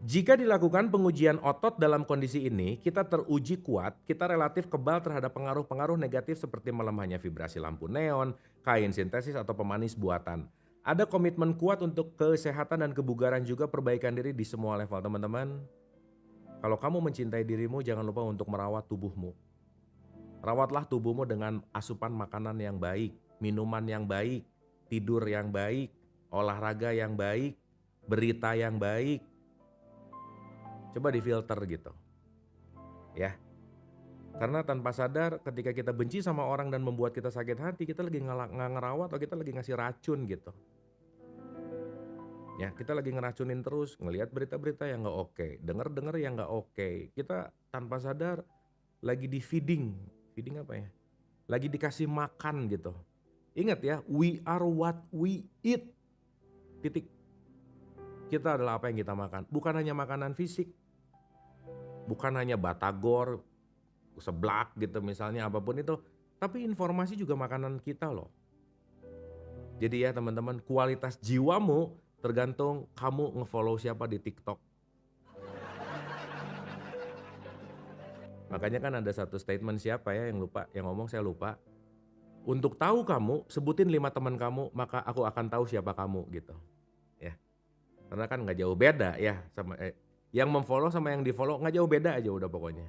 Jika dilakukan pengujian otot dalam kondisi ini, kita teruji kuat, kita relatif kebal terhadap pengaruh-pengaruh negatif seperti melemahnya vibrasi lampu neon, kain sintesis atau pemanis buatan. Ada komitmen kuat untuk kesehatan dan kebugaran juga perbaikan diri di semua level, teman-teman. Kalau kamu mencintai dirimu, jangan lupa untuk merawat tubuhmu. Rawatlah tubuhmu dengan asupan makanan yang baik, minuman yang baik, tidur yang baik, olahraga yang baik, berita yang baik. Coba difilter gitu, ya. Karena tanpa sadar ketika kita benci sama orang dan membuat kita sakit hati, kita lagi nggak ngerawat atau kita lagi ngasih racun gitu. Ya, kita lagi ngeracunin terus, ngelihat berita-berita yang nggak oke, denger-denger yang nggak oke. Kita tanpa sadar lagi di feeding, feeding apa ya? Lagi dikasih makan gitu. Ingat ya, we are what we eat. Titik. Kita adalah apa yang kita makan. Bukan hanya makanan fisik, bukan hanya batagor, seblak gitu misalnya apapun itu, tapi informasi juga makanan kita loh. Jadi ya teman-teman, kualitas jiwamu tergantung kamu ngefollow siapa di TikTok. Makanya kan ada satu statement siapa ya yang ngomong saya lupa. Untuk tahu kamu, sebutin 5 teman kamu, maka aku akan tahu siapa kamu gitu. Ya. Karena kan nggak jauh beda ya sama yang memfollow sama yang di-follow nggak jauh beda aja udah pokoknya.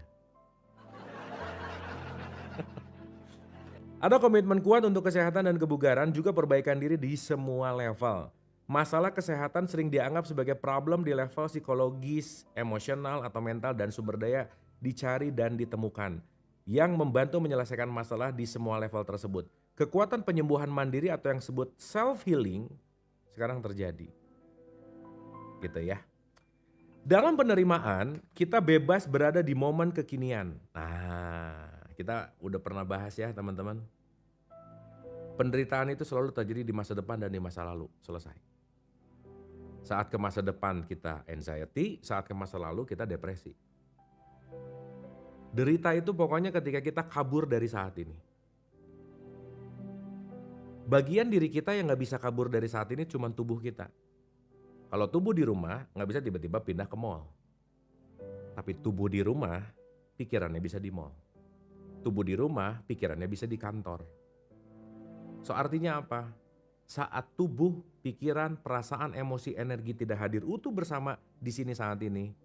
Ada komitmen kuat untuk kesehatan dan kebugaran juga perbaikan diri di semua level. Masalah kesehatan sering dianggap sebagai problem di level psikologis, emosional, atau mental dan sumber daya dicari dan ditemukan yang membantu menyelesaikan masalah di semua level tersebut. Kekuatan penyembuhan mandiri atau yang disebut self healing sekarang terjadi. Gitu ya. Dalam penerimaan, kita bebas berada di momen kekinian. Nah, kita udah pernah bahas ya teman-teman. Penderitaan itu selalu terjadi di masa depan dan di masa lalu. Selesai. Saat ke masa depan kita anxiety, saat ke masa lalu kita depresi. Derita itu pokoknya ketika kita kabur dari saat ini. Bagian diri kita yang gak bisa kabur dari saat ini cuma tubuh kita. Kalau tubuh di rumah gak bisa tiba-tiba pindah ke mall. Tapi tubuh di rumah, pikirannya bisa di mall. Tubuh di rumah, pikirannya bisa di kantor. So artinya apa? Saat tubuh, pikiran, perasaan, emosi, energi tidak hadir utuh bersama di sini saat ini,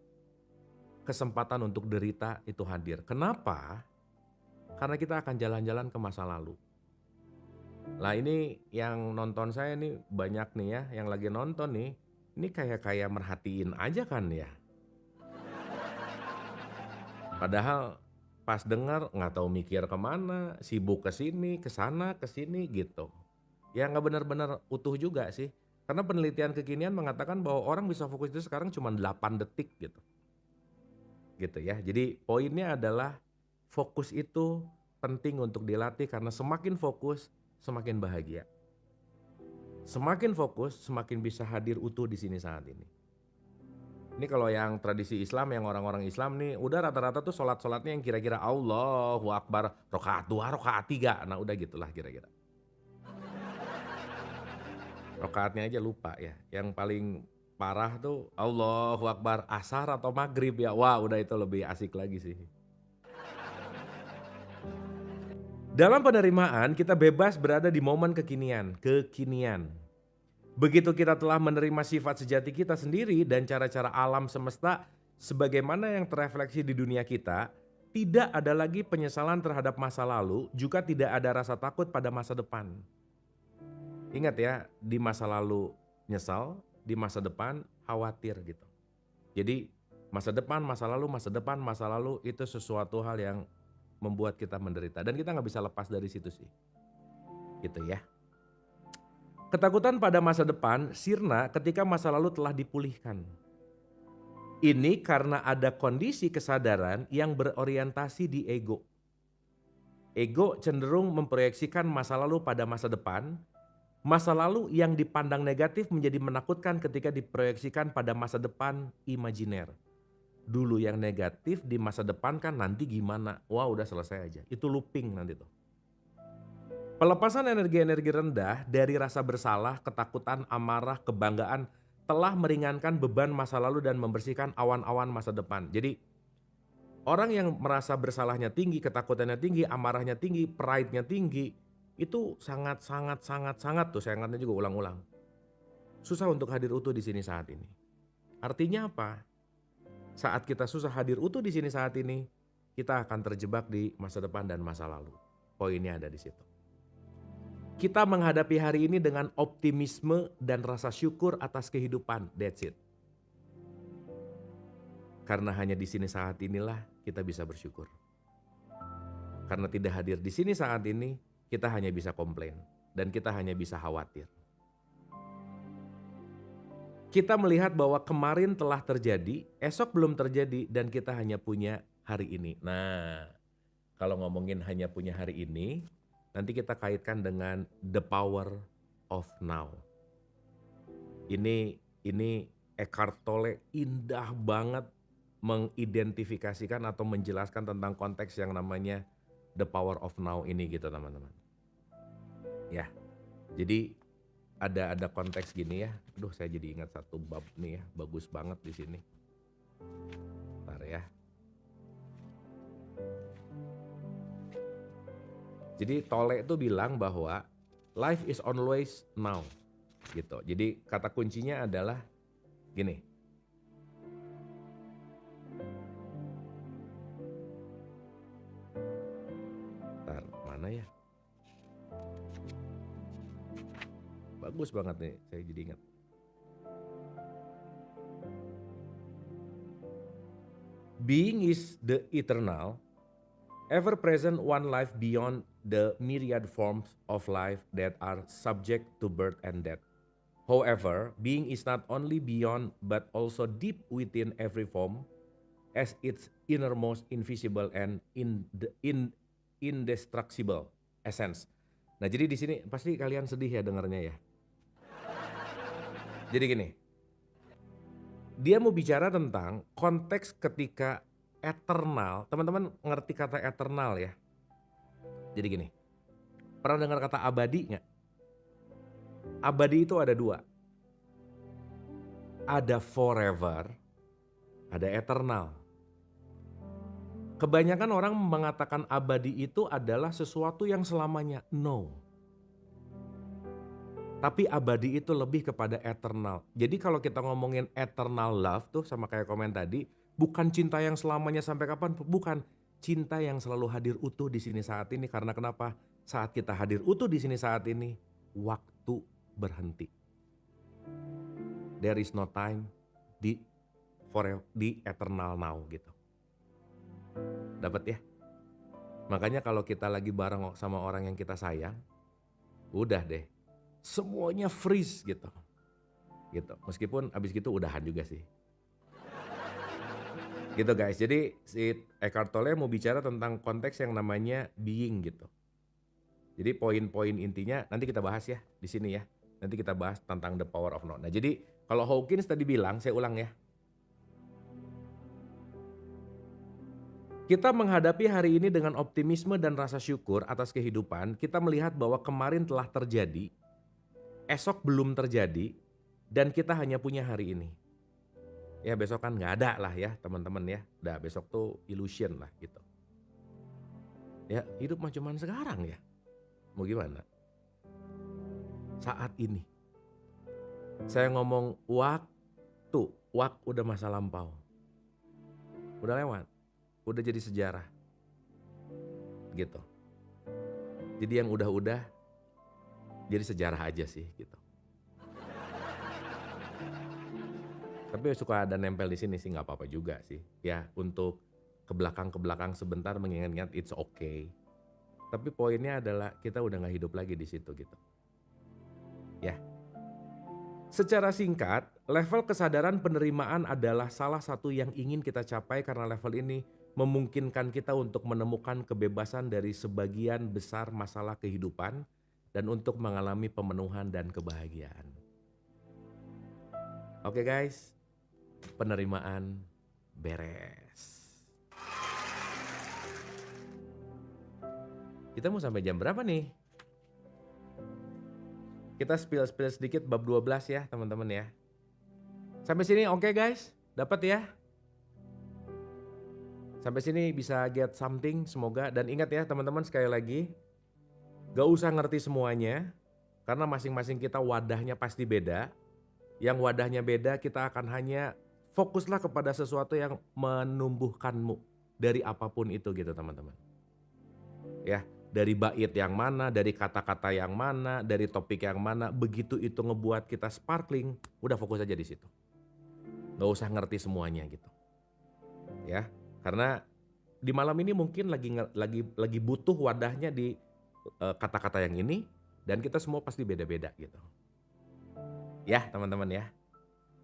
kesempatan untuk derita itu hadir. Kenapa? Karena kita akan jalan-jalan ke masa lalu. Lah ini yang nonton saya nih banyak nih ya, yang lagi nonton nih, ini kayak merhatiin aja kan ya. Padahal pas dengar nggak tahu mikir kemana, sibuk ke sini, ke sana, ke sini gitu. Ya nggak benar-benar utuh juga sih. Karena penelitian kekinian mengatakan bahwa orang bisa fokus itu sekarang cuma 8 detik gitu. Gitu ya. Jadi poinnya adalah fokus itu penting untuk dilatih karena semakin fokus semakin bahagia. Semakin fokus semakin bisa hadir utuh di sini saat ini. Ini kalau yang tradisi Islam, yang orang-orang Islam nih udah rata-rata tuh sholat-sholatnya yang kira-kira Allahu Akbar, rakaat 2, rakaat 3. Nah udah gitulah kira-kira. Rakaatnya aja lupa ya. Yang paling parah tuh Allahu Akbar asar atau maghrib ya. Wah udah itu lebih asik lagi sih. Dalam penerimaan kita bebas berada di momen kekinian. Begitu kita telah menerima sifat sejati kita sendiri dan cara-cara alam semesta sebagaimana yang terefleksi di dunia kita, tidak ada lagi penyesalan terhadap masa lalu, juga tidak ada rasa takut pada masa depan. Ingat ya, di masa lalu nyesal, di masa depan khawatir gitu. Jadi masa depan, masa lalu, masa depan, masa lalu itu sesuatu hal yang membuat kita menderita dan kita nggak bisa lepas dari situ sih. Gitu ya. Ketakutan pada masa depan sirna ketika masa lalu telah dipulihkan. Ini karena ada kondisi kesadaran yang berorientasi di ego. Ego cenderung memproyeksikan masa lalu pada masa depan. Masa lalu yang dipandang negatif menjadi menakutkan ketika diproyeksikan pada masa depan imajiner. Dulu yang negatif di masa depan kan nanti gimana? Wah udah selesai aja. Itu looping nanti tuh. Pelepasan energi-energi rendah dari rasa bersalah, ketakutan, amarah, kebanggaan telah meringankan beban masa lalu dan membersihkan awan-awan masa depan. Jadi orang yang merasa bersalahnya tinggi, ketakutannya tinggi, amarahnya tinggi, pride-nya tinggi, itu sangat sangat sangat sangat tuh saya ingatnya juga ulang-ulang. Susah untuk hadir utuh di sini saat ini. Artinya apa? Saat kita susah hadir utuh di sini saat ini, kita akan terjebak di masa depan dan masa lalu. Poinnya ada di situ. Kita menghadapi hari ini dengan optimisme dan rasa syukur atas kehidupan. That's it. Karena hanya di sini saat inilah kita bisa bersyukur. Karena tidak hadir di sini saat ini, kita hanya bisa komplain dan kita hanya bisa khawatir. Kita melihat bahwa kemarin telah terjadi, esok belum terjadi dan kita hanya punya hari ini. Nah, kalau ngomongin hanya punya hari ini, nanti kita kaitkan dengan the power of now. Ini Eckhart Tolle indah banget mengidentifikasikan atau menjelaskan tentang konteks yang namanya the power of now ini gitu teman-teman. Ya, jadi ada konteks gini ya. Aduh, saya jadi ingat satu bab nih ya, bagus banget di sini. Bentar ya. Jadi Tolle itu bilang bahwa life is always now gitu. Jadi kata kuncinya adalah gini. Bentar, mana ya? Bagus banget nih, saya jadi ingat. Being is the eternal, ever present one life beyond the myriad forms of life that are subject to birth and death. However, being is not only beyond but also deep within every form as its innermost invisible and indestructible essence. Nah, jadi di sini pasti kalian sedih ya dengarnya ya. Jadi gini, dia mau bicara tentang konteks ketika eternal. Teman-teman ngerti kata eternal ya? Jadi gini, pernah dengar kata abadi nggak? Abadi itu ada dua. Ada forever, ada eternal. Kebanyakan orang mengatakan abadi itu adalah sesuatu yang selamanya. No. Tapi abadi itu lebih kepada eternal. Jadi kalau kita ngomongin eternal love tuh sama kayak komen tadi, bukan cinta yang selamanya sampai kapan, bukan. Cinta yang selalu hadir utuh di sini saat ini. Karena kenapa? Saat kita hadir utuh di sini saat ini, waktu berhenti. There is no time di eternal now gitu. Dapat ya? Makanya kalau kita lagi bareng sama orang yang kita sayang, udah deh. Semuanya freeze gitu. Meskipun abis gitu udahan juga sih. Gitu guys. Jadi si Eckhart Tolle mau bicara tentang konteks yang namanya being gitu. Jadi poin-poin intinya nanti kita bahas ya di sini ya. Nanti kita bahas tentang the power of now. Nah, jadi kalau Hawkins tadi bilang, saya ulang ya. Kita menghadapi hari ini dengan optimisme dan rasa syukur atas kehidupan. Kita melihat bahwa kemarin telah terjadi, esok belum terjadi, dan kita hanya punya hari ini. Ya besok kan nggak ada lah ya teman-teman ya. Udah besok tuh illusion lah gitu. Ya hidup mah cuman sekarang ya. Mau gimana? Saat ini. Saya ngomong waktu udah masa lampau. Udah lewat. Udah jadi sejarah. Gitu. Jadi yang udah-udah jadi sejarah aja sih gitu. Tapi suka ada nempel di sini sih nggak apa-apa juga sih. Ya untuk ke belakang sebentar mengingat-ingat it's okay. Tapi poinnya adalah kita udah nggak hidup lagi di situ gitu. Ya. Secara singkat, level kesadaran penerimaan adalah salah satu yang ingin kita capai karena level ini memungkinkan kita untuk menemukan kebebasan dari sebagian besar masalah kehidupan dan untuk mengalami pemenuhan dan kebahagiaan. Oke guys, penerimaan beres. Kita mau sampai jam berapa nih? Kita spill sedikit bab 12 ya teman-teman ya. Sampai sini oke guys? Dapat ya? Sampai sini bisa get something semoga, dan ingat ya teman-teman sekali lagi, gak usah ngerti semuanya karena masing-masing kita wadahnya pasti beda. Yang wadahnya beda kita akan hanya fokuslah kepada sesuatu yang menumbuhkanmu dari apapun itu gitu teman-teman. Ya, dari bait yang mana, dari kata-kata yang mana, dari topik yang mana, begitu itu ngebuat kita sparkling, udah fokus aja di situ. Gak usah ngerti semuanya gitu. Ya, karena di malam ini mungkin lagi butuh wadahnya di kata-kata yang ini, dan kita semua pasti beda-beda gitu. Ya, teman-teman ya.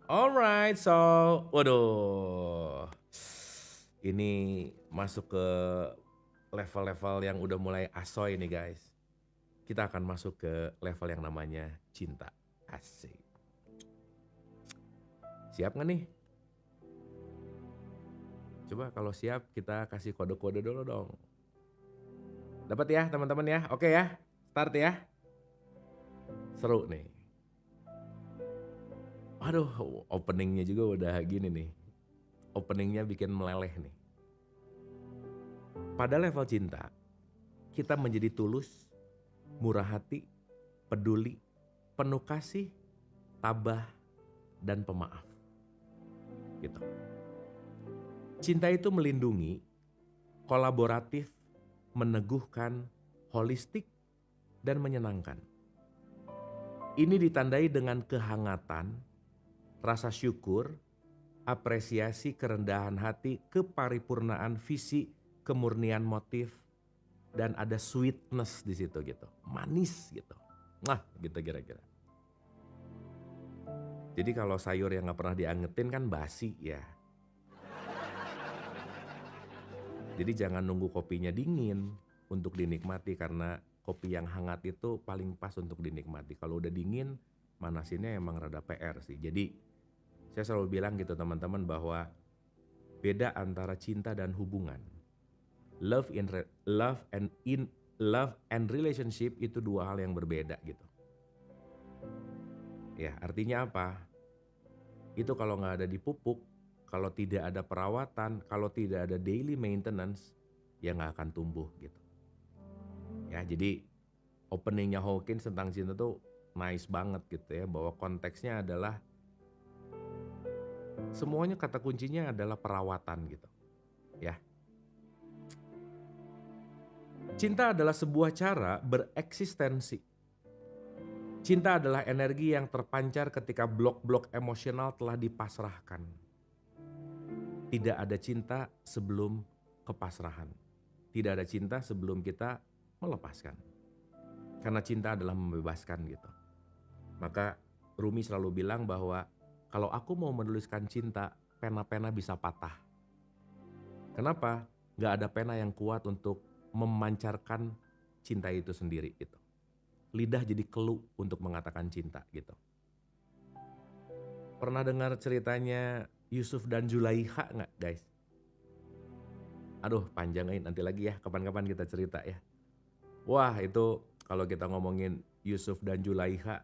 Alright, so waduh. Ini masuk ke level-level yang udah mulai asoy nih guys. Kita akan masuk ke level yang namanya cinta. Asik. Siap gak nih? Coba kalau siap kita kasih kode-kode dulu dong. Dapat ya teman-teman ya? Oke ya? Start ya? Seru nih. Aduh, openingnya juga udah gini nih. Openingnya bikin meleleh nih. Pada level cinta, kita menjadi tulus, murah hati, peduli, penuh kasih, tabah, dan pemaaf. Gitu. Cinta itu melindungi, kolaboratif, meneguhkan, holistik, dan menyenangkan. Ini ditandai dengan kehangatan, rasa syukur, apresiasi, kerendahan hati, keparipurnaan visi, kemurnian motif, dan ada sweetness di situ gitu, manis gitu. Nah, gitu kira-kira. Jadi kalau sayur yang nggak pernah diangetin kan basi ya. Jadi jangan nunggu kopinya dingin untuk dinikmati, karena kopi yang hangat itu paling pas untuk dinikmati. Kalau udah dingin, manasinnya emang rada PR sih. Jadi saya selalu bilang gitu teman-teman bahwa beda antara cinta dan hubungan. Love and relationship itu dua hal yang berbeda gitu. Ya, artinya apa? Itu kalau nggak ada dipupuk, kalau tidak ada perawatan, kalau tidak ada daily maintenance, ya nggak akan tumbuh gitu. Ya, jadi openingnya Hawkins tentang cinta tuh nice banget gitu ya, bahwa konteksnya adalah semuanya kata kuncinya adalah perawatan gitu. Ya. Cinta adalah sebuah cara bereksistensi. Cinta adalah energi yang terpancar ketika blok-blok emosional telah dipasrahkan. Tidak ada cinta sebelum kepasrahan. Tidak ada cinta sebelum kita melepaskan. Karena cinta adalah membebaskan gitu. Maka Rumi selalu bilang bahwa kalau aku mau menuliskan cinta, pena-pena bisa patah. Kenapa? Gak ada pena yang kuat untuk memancarkan cinta itu sendiri gitu. Lidah jadi keluh untuk mengatakan cinta gitu. Pernah dengar ceritanya Yusuf dan Zulaikha nggak guys? Aduh panjangin nanti lagi ya, kapan-kapan kita cerita ya. Wah itu kalau kita ngomongin Yusuf dan Zulaikha,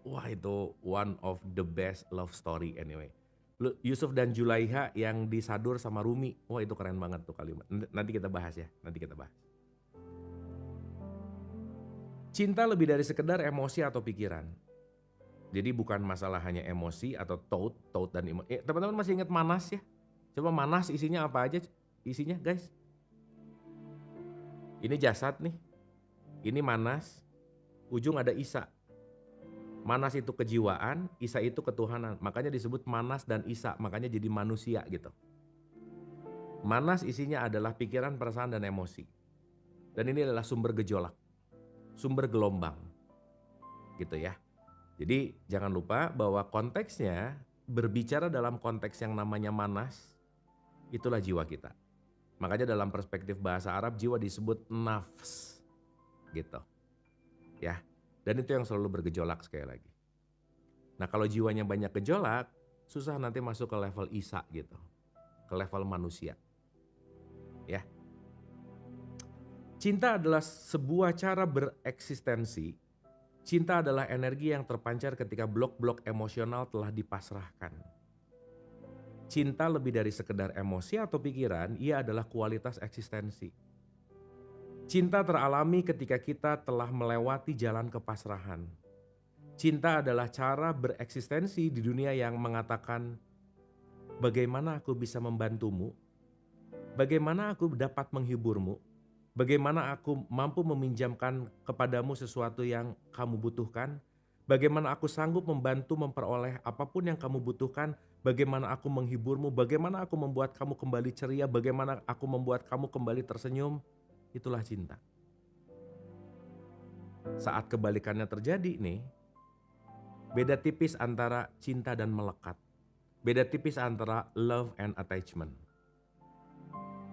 wah itu one of the best love story anyway. Yusuf dan Zulaikha yang disadur sama Rumi, wah itu keren banget tuh kalimat. Nanti kita bahas ya, nanti kita bahas. Cinta lebih dari sekedar emosi atau pikiran. Jadi bukan masalah hanya emosi atau thought dan emosi. Teman-teman masih ingat Manas ya? Coba Manas isinya apa aja isinya guys? Ini jasad nih, ini Manas, ujung ada Isa. Manas itu kejiwaan, Isa itu ketuhanan. Makanya disebut Manas dan Isa, makanya jadi manusia gitu. Manas isinya adalah pikiran, perasaan, dan emosi. Dan ini adalah sumber gejolak, sumber gelombang gitu ya. Jadi jangan lupa bahwa konteksnya berbicara dalam konteks yang namanya manas, itulah jiwa kita. Makanya dalam perspektif bahasa Arab jiwa disebut nafs gitu ya. Dan itu yang selalu bergejolak sekali lagi. Nah kalau jiwanya banyak gejolak, susah nanti masuk ke level Isa gitu, ke level manusia ya. Cinta adalah sebuah cara bereksistensi. Cinta adalah energi yang terpancar ketika blok-blok emosional telah dipasrahkan. Cinta lebih dari sekedar emosi atau pikiran, ia adalah kualitas eksistensi. Cinta teralami ketika kita telah melewati jalan kepasrahan. Cinta adalah cara bereksistensi di dunia yang mengatakan, bagaimana aku bisa membantumu? Bagaimana aku dapat menghiburmu? Bagaimana aku mampu meminjamkan kepadamu sesuatu yang kamu butuhkan? Bagaimana aku sanggup membantu memperoleh apapun yang kamu butuhkan? Bagaimana aku menghiburmu? Bagaimana aku membuat kamu kembali ceria? Bagaimana aku membuat kamu kembali tersenyum? Itulah cinta. Saat kebalikannya terjadi nih, beda tipis antara cinta dan melekat. Beda tipis antara love and attachment.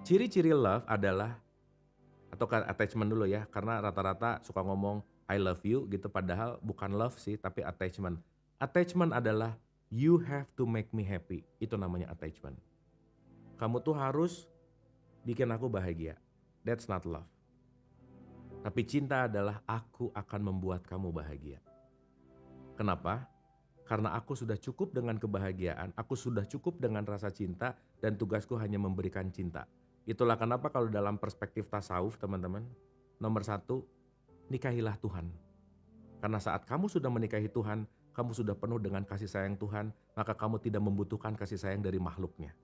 Ciri-ciri love adalah, atau attachment dulu ya, karena rata-rata suka ngomong I love you gitu, padahal bukan love sih, tapi attachment. Attachment adalah you have to make me happy, itu namanya attachment. Kamu tuh harus bikin aku bahagia, that's not love. Tapi cinta adalah aku akan membuat kamu bahagia. Kenapa? Karena aku sudah cukup dengan kebahagiaan, aku sudah cukup dengan rasa cinta, dan tugasku hanya memberikan cinta. Itulah kenapa kalau dalam perspektif tasawuf teman-teman, nomor 1, nikahilah Tuhan. Karena saat kamu sudah menikahi Tuhan, kamu sudah penuh dengan kasih sayang Tuhan, maka kamu tidak membutuhkan kasih sayang dari makhluknya.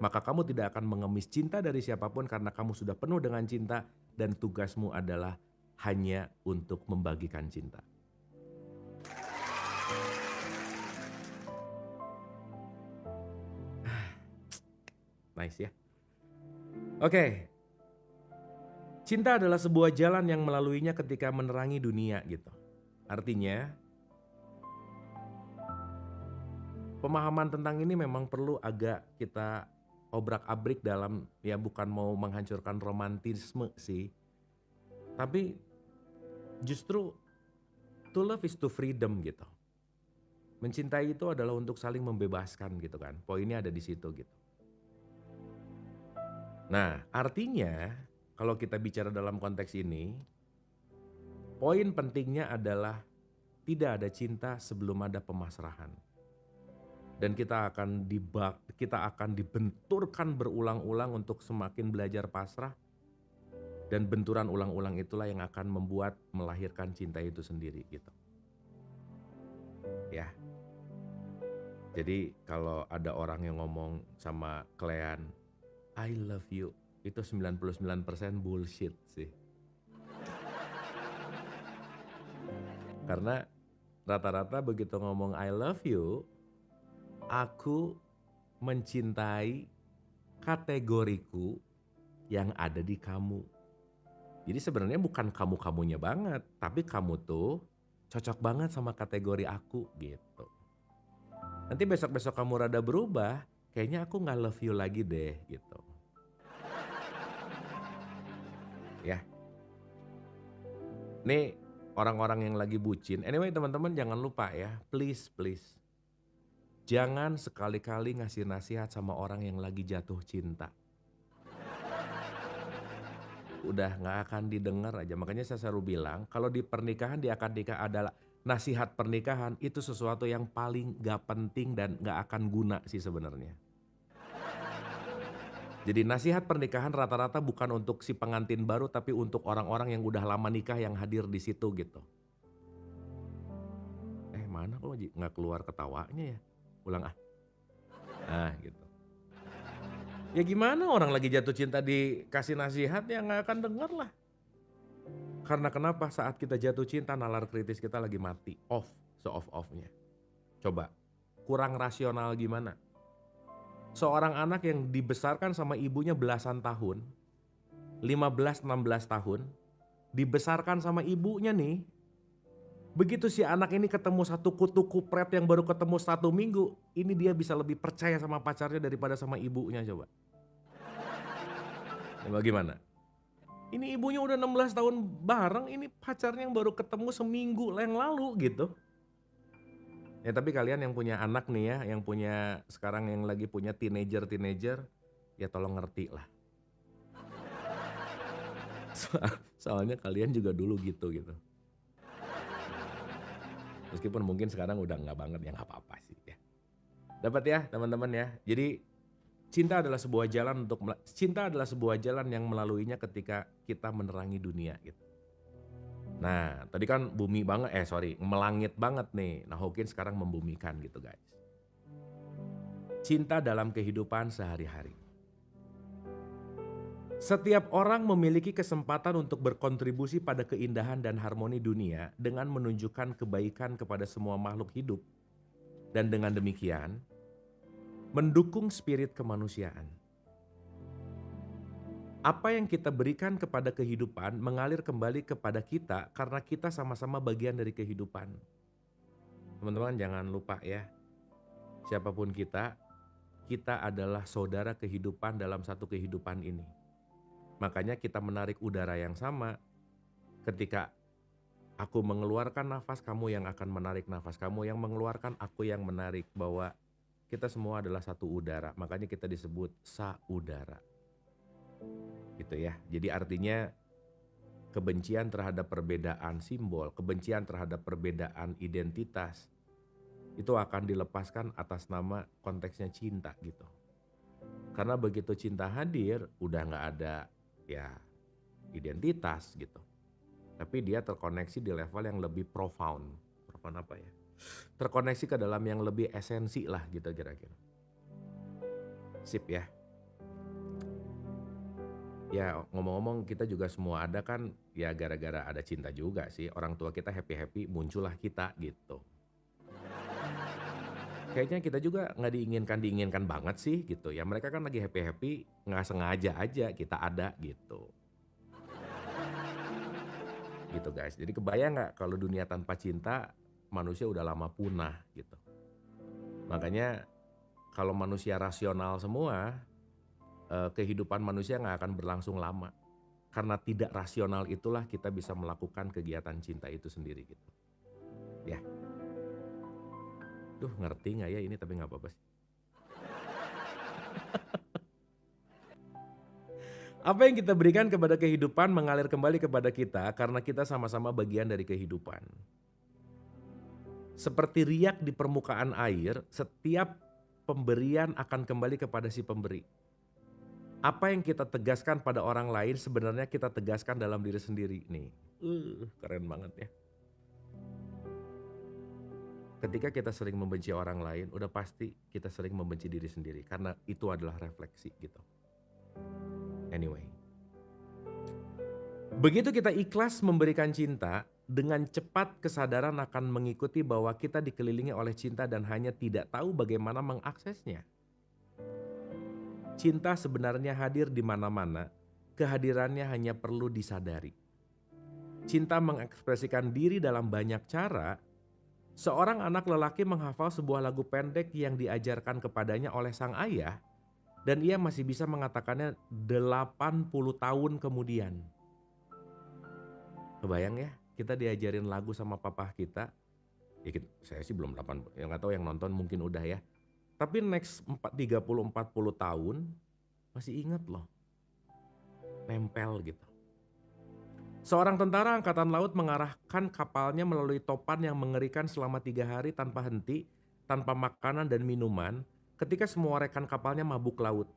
Maka kamu tidak akan mengemis cinta dari siapapun karena kamu sudah penuh dengan cinta, dan tugasmu adalah hanya untuk membagikan cinta. Nice ya. Oke. Cinta adalah sebuah jalan yang melaluinya ketika menerangi dunia gitu. Artinya, pemahaman tentang ini memang perlu agak kita obrak-abrik dalam, ya bukan mau menghancurkan romantisme sih. Tapi justru to love is to freedom gitu. Mencintai itu adalah untuk saling membebaskan gitu kan. Poinnya ada di situ gitu. Nah, artinya kalau kita bicara dalam konteks ini, poin pentingnya adalah tidak ada cinta sebelum ada pemasrahan. Dan kita akan dibenturkan berulang-ulang untuk semakin belajar pasrah, dan benturan ulang-ulang itulah yang akan membuat melahirkan cinta itu sendiri gitu. Ya. Jadi kalau ada orang yang ngomong sama kalian, I love you, itu 99% bullshit sih. Karena rata-rata begitu ngomong I love you, aku mencintai kategoriku yang ada di kamu. Jadi sebenarnya bukan kamu-kamunya banget, tapi kamu tuh cocok banget sama kategori aku gitu. Nanti besok-besok kamu rada berubah, kayaknya aku gak love you lagi deh gitu. Ya. Nih orang-orang yang lagi bucin, anyway teman-teman jangan lupa ya, please. Jangan sekali-kali ngasih nasihat sama orang yang lagi jatuh cinta. Udah gak akan didengar aja, makanya saya selalu bilang, kalau di pernikahan, di akad nikah adalah nasihat pernikahan, itu sesuatu yang paling gak penting dan gak akan guna sih sebenarnya. Jadi nasihat pernikahan rata-rata bukan untuk si pengantin baru, tapi untuk orang-orang yang udah lama nikah yang hadir di situ gitu. Mana kok nggak keluar ketawanya ya? Ulang ah. Nah gitu. Ya gimana orang lagi jatuh cinta dikasih nasihat ya nggak akan denger lah. Karena kenapa? Saat kita jatuh cinta nalar kritis kita lagi mati, off, se-off-offnya. Coba, kurang rasional gimana? Seorang anak yang dibesarkan sama ibunya belasan tahun, 15-16 tahun, dibesarkan sama ibunya nih, begitu si anak ini ketemu satu kutu kupret yang baru ketemu 1 minggu, ini dia bisa lebih percaya sama pacarnya daripada sama ibunya coba. Coba gimana? Ini ibunya udah 16 tahun bareng, ini pacarnya yang baru ketemu seminggu yang lalu gitu. Ya tapi kalian yang punya anak nih ya, yang punya sekarang yang lagi punya teenager, ya tolong ngerti lah. Soalnya kalian juga dulu gitu. Meskipun mungkin sekarang udah nggak banget, ya nggak apa-apa sih ya. Dapat ya teman-teman ya. Jadi cinta adalah sebuah jalan yang melaluinya ketika kita menerangi dunia gitu. Nah, tadi kan melangit banget nih. Nah, Hawkins sekarang membumikan gitu, guys. Cinta dalam kehidupan sehari-hari. Setiap orang memiliki kesempatan untuk berkontribusi pada keindahan dan harmoni dunia dengan menunjukkan kebaikan kepada semua makhluk hidup, dan dengan demikian mendukung spirit kemanusiaan. Apa yang kita berikan kepada kehidupan mengalir kembali kepada kita karena kita sama-sama bagian dari kehidupan. Teman-teman jangan lupa ya, siapapun kita adalah saudara kehidupan dalam satu kehidupan ini. Makanya kita menarik udara yang sama. Ketika aku mengeluarkan nafas, kamu yang akan menarik nafas. Kamu yang mengeluarkan, aku yang menarik. Bahwa kita semua adalah satu udara. Makanya kita disebut saudara. Gitu ya. Jadi artinya kebencian terhadap perbedaan simbol, kebencian terhadap perbedaan identitas, itu akan dilepaskan atas nama konteksnya cinta gitu. Karena begitu cinta hadir, udah nggak ada ya identitas gitu. Tapi dia terkoneksi di level yang lebih profound. Profound apa ya? Terkoneksi ke dalam yang lebih esensi lah gitu kira-kira. Sip ya. Ya ngomong-ngomong kita juga semua ada kan ya gara-gara ada cinta juga sih. Orang tua kita happy-happy muncullah kita gitu. Kayaknya kita juga nggak diinginkan banget sih gitu ya. Mereka kan lagi happy-happy, nggak sengaja aja kita ada gitu. Gitu guys. Jadi kebayang nggak kalau dunia tanpa cinta, manusia udah lama punah gitu. Makanya kalau manusia rasional semua, kehidupan manusia nggak akan berlangsung lama. Karena tidak rasional itulah kita bisa melakukan kegiatan cinta itu sendiri gitu. Ya. Duh ngerti nggak ya ini tapi nggak apa-apa sih. Apa yang kita berikan kepada kehidupan mengalir kembali kepada kita karena kita sama-sama bagian dari kehidupan. Seperti riak di permukaan air, setiap pemberian akan kembali kepada si pemberi. Apa yang kita tegaskan pada orang lain sebenarnya kita tegaskan dalam diri sendiri nih. Keren banget ya. Ketika kita sering membenci orang lain, udah pasti kita sering membenci diri sendiri karena itu adalah refleksi gitu. Anyway. Begitu kita ikhlas memberikan cinta, dengan cepat kesadaran akan mengikuti bahwa kita dikelilingi oleh cinta dan hanya tidak tahu bagaimana mengaksesnya. Cinta sebenarnya hadir di mana-mana, kehadirannya hanya perlu disadari. Cinta mengekspresikan diri dalam banyak cara. Seorang anak lelaki menghafal sebuah lagu pendek yang diajarkan kepadanya oleh sang ayah dan ia masih bisa mengatakannya 80 tahun kemudian. Kebayang ya, kita diajarin lagu sama papa kita. Ya saya sih belum 8, yang nggak tahu yang nonton mungkin udah ya. Tapi next 30-40 tahun masih ingat loh. Nempel gitu. Seorang tentara angkatan laut mengarahkan kapalnya melalui topan yang mengerikan selama 3 hari tanpa henti, tanpa makanan dan minuman, ketika semua rekan kapalnya mabuk laut.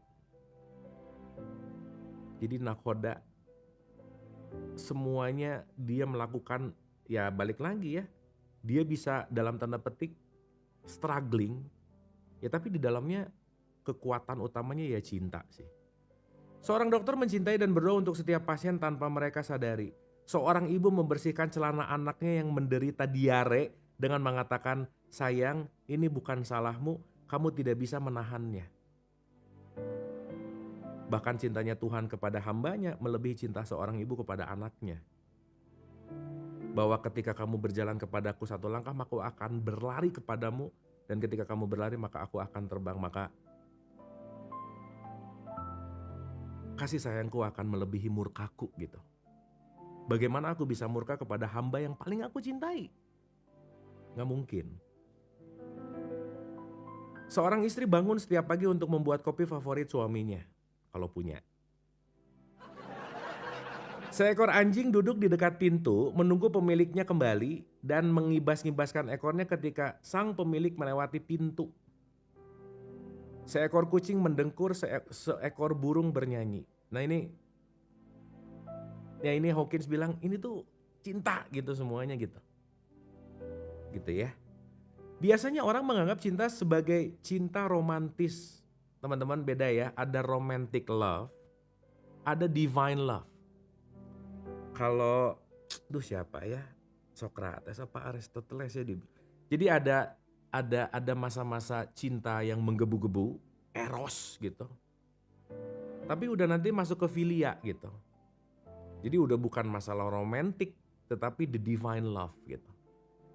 Jadi nakhoda semuanya dia melakukan ya balik lagi ya. Dia bisa dalam tanda petik struggling, ya tapi di dalamnya kekuatan utamanya ya cinta sih. Seorang dokter mencintai dan berdoa untuk setiap pasien tanpa mereka sadari. Seorang ibu membersihkan celana anaknya yang menderita diare dengan mengatakan, sayang ini bukan salahmu, kamu tidak bisa menahannya. Bahkan cintanya Tuhan kepada hambanya melebihi cinta seorang ibu kepada anaknya. Bahwa ketika kamu berjalan kepadaku satu langkah maka aku akan berlari kepadamu. Dan ketika kamu berlari maka aku akan terbang. Maka kasih sayangku akan melebihi murkaku gitu. Bagaimana aku bisa murka kepada hamba yang paling aku cintai? Gak mungkin. Seorang istri bangun setiap pagi untuk membuat kopi favorit suaminya. Kalau punya. Seekor anjing duduk di dekat pintu menunggu pemiliknya kembali dan mengibas-ngibaskan ekornya ketika sang pemilik melewati pintu. Seekor kucing mendengkur, seekor burung bernyanyi. Nah ini Hawkins bilang ini tuh cinta gitu semuanya gitu. Gitu ya. Biasanya orang menganggap cinta sebagai cinta romantis. Teman-teman beda ya, ada romantic love, ada divine love. Kalau siapa ya? Socrates apa Aristoteles ya Jadi ada masa-masa cinta yang menggebu-gebu, eros gitu. Tapi udah nanti masuk ke filia gitu. Jadi udah bukan masalah romantik, tetapi the divine love gitu.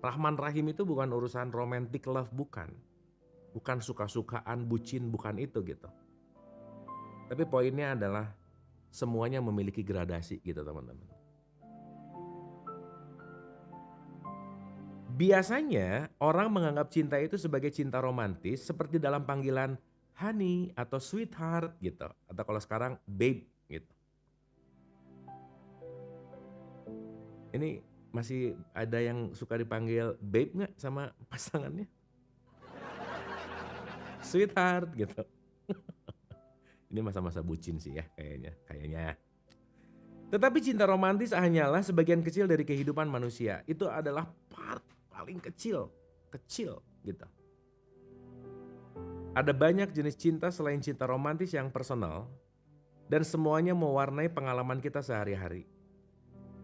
Rahman Rahim itu bukan urusan romantic love, bukan. Bukan suka-sukaan, bucin, bukan itu gitu. Tapi poinnya adalah semuanya memiliki gradasi gitu teman-teman. Biasanya orang menganggap cinta itu sebagai cinta romantis seperti dalam panggilan honey atau sweetheart gitu. Atau kalau sekarang babe gitu. Ini masih ada yang suka dipanggil babe nggak sama pasangannya? Sweetheart gitu. Ini masa-masa bucin sih ya kayaknya. Tetapi cinta romantis hanyalah sebagian kecil dari kehidupan manusia. Itu adalah part paling kecil gitu. Ada banyak jenis cinta selain cinta romantis yang personal dan semuanya mewarnai pengalaman kita sehari-hari.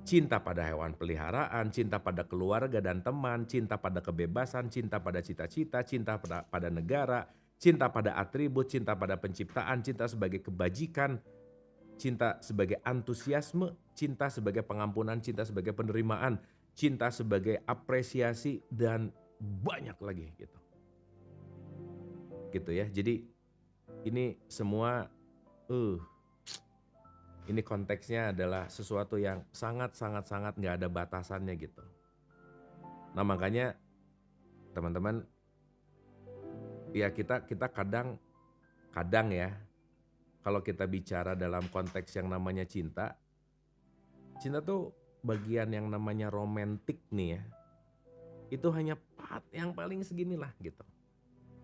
Cinta pada hewan peliharaan, cinta pada keluarga dan teman, cinta pada kebebasan, cinta pada cita-cita, cinta pada negara, cinta pada atribut, cinta pada penciptaan, cinta sebagai kebajikan, cinta sebagai antusiasme, cinta sebagai pengampunan, cinta sebagai penerimaan, cinta sebagai apresiasi, dan banyak lagi gitu. Gitu ya. Jadi ini semua ini konteksnya adalah sesuatu yang sangat nggak ada batasannya gitu. Nah makanya teman-teman, ya kita kadang ya, kalau kita bicara dalam konteks yang namanya cinta tuh bagian yang namanya romantik nih ya, itu hanya part yang paling seginilah gitu.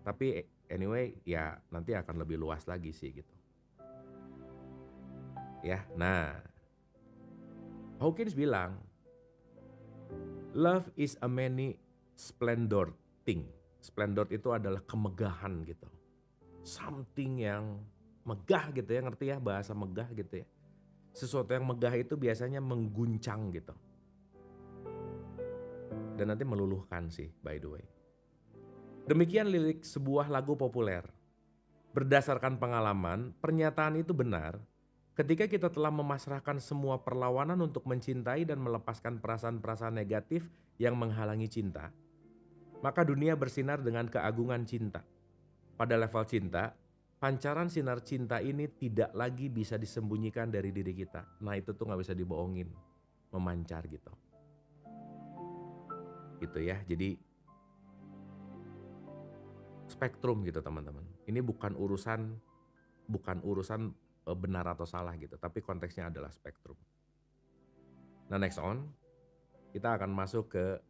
Tapi anyway ya nanti akan lebih luas lagi sih gitu. Ya, nah Hawkins bilang, love is a many splendor thing. Splendor itu adalah kemegahan gitu. Something yang megah gitu ya, ngerti ya bahasa megah gitu ya. Sesuatu yang megah itu biasanya mengguncang gitu. Dan nanti meluluhkan sih by the way. Demikian lirik sebuah lagu populer. Berdasarkan pengalaman, pernyataan itu benar ketika kita telah memasrahkan semua perlawanan untuk mencintai dan melepaskan perasaan-perasaan negatif yang menghalangi cinta. Maka dunia bersinar dengan keagungan cinta. Pada level cinta, pancaran sinar cinta ini tidak lagi bisa disembunyikan dari diri kita. Nah itu tuh gak bisa dibohongin, memancar gitu. Gitu ya, jadi spektrum gitu teman-teman. Ini bukan urusan benar atau salah gitu, tapi konteksnya adalah spektrum. Nah next on, kita akan masuk ke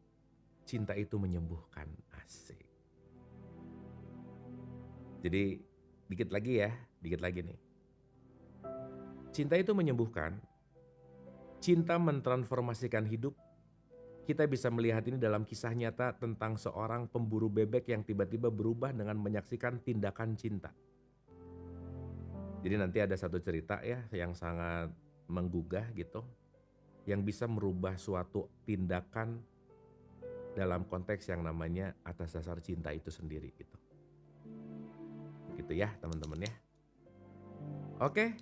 cinta itu menyembuhkan. Asik. Jadi dikit lagi nih. Cinta itu menyembuhkan, cinta mentransformasikan hidup. Kita bisa melihat ini dalam kisah nyata tentang seorang pemburu bebek yang tiba-tiba berubah dengan menyaksikan tindakan cinta. Jadi nanti ada satu cerita ya yang sangat menggugah gitu, yang bisa merubah suatu tindakan dalam konteks yang namanya atas dasar cinta itu sendiri gitu. Gitu ya teman-teman ya. Oke,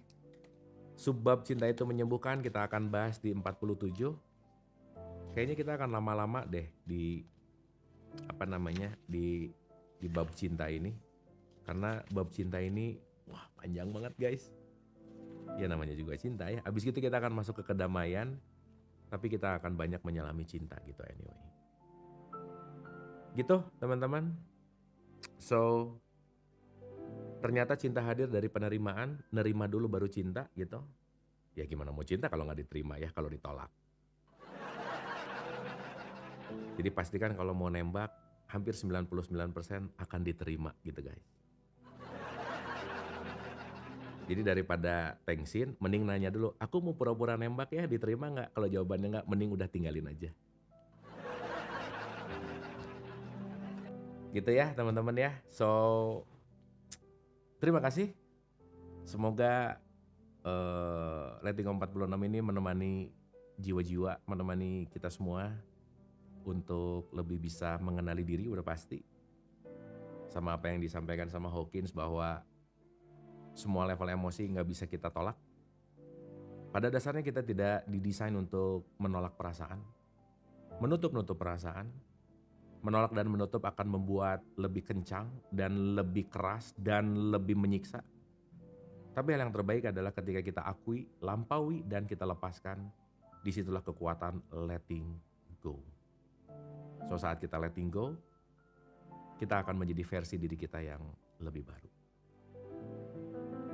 subbab cinta itu menyembuhkan kita akan bahas di 47. Kayaknya kita akan lama-lama deh di bab cinta ini. Karena bab cinta ini wah panjang banget guys. Ya namanya juga cinta ya. Abis itu kita akan masuk ke kedamaian. Tapi kita akan banyak menyelami cinta gitu anyway. Gitu teman-teman. So ternyata cinta hadir dari penerimaan. Nerima dulu baru cinta gitu. Ya gimana mau cinta kalau gak diterima ya, kalau ditolak. Jadi pastikan kalau mau nembak hampir 99% akan diterima gitu guys. Jadi daripada tengsin, mending nanya dulu, "Aku mau pura-pura nembak ya, diterima nggak?" Kalau jawabannya nggak, mending udah tinggalin aja. Gitu ya teman-teman ya. So, terima kasih. Semoga Letting Go 46 ini menemani jiwa-jiwa, menemani kita semua untuk lebih bisa mengenali diri udah pasti. Sama apa yang disampaikan sama Hawkins bahwa semua level emosi nggak bisa kita tolak. Pada dasarnya kita tidak didesain untuk menolak perasaan, menutup-nutup perasaan. Menolak dan menutup akan membuat lebih kencang dan lebih keras dan lebih menyiksa. Tapi hal yang terbaik adalah ketika kita akui, lampaui, dan kita lepaskan. Disitulah kekuatan letting go. So saat kita letting go, kita akan menjadi versi diri kita yang lebih baru.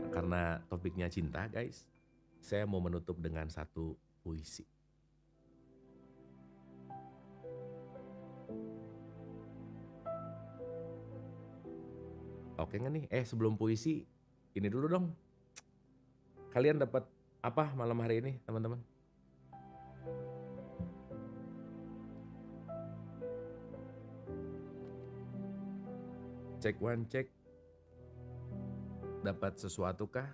Nah, karena topiknya cinta guys, saya mau menutup dengan satu puisi. Oke nggak nih? Sebelum puisi, ini dulu dong. Kalian dapat apa malam hari ini teman-teman? Cek one cek. Dapat sesuatu kah?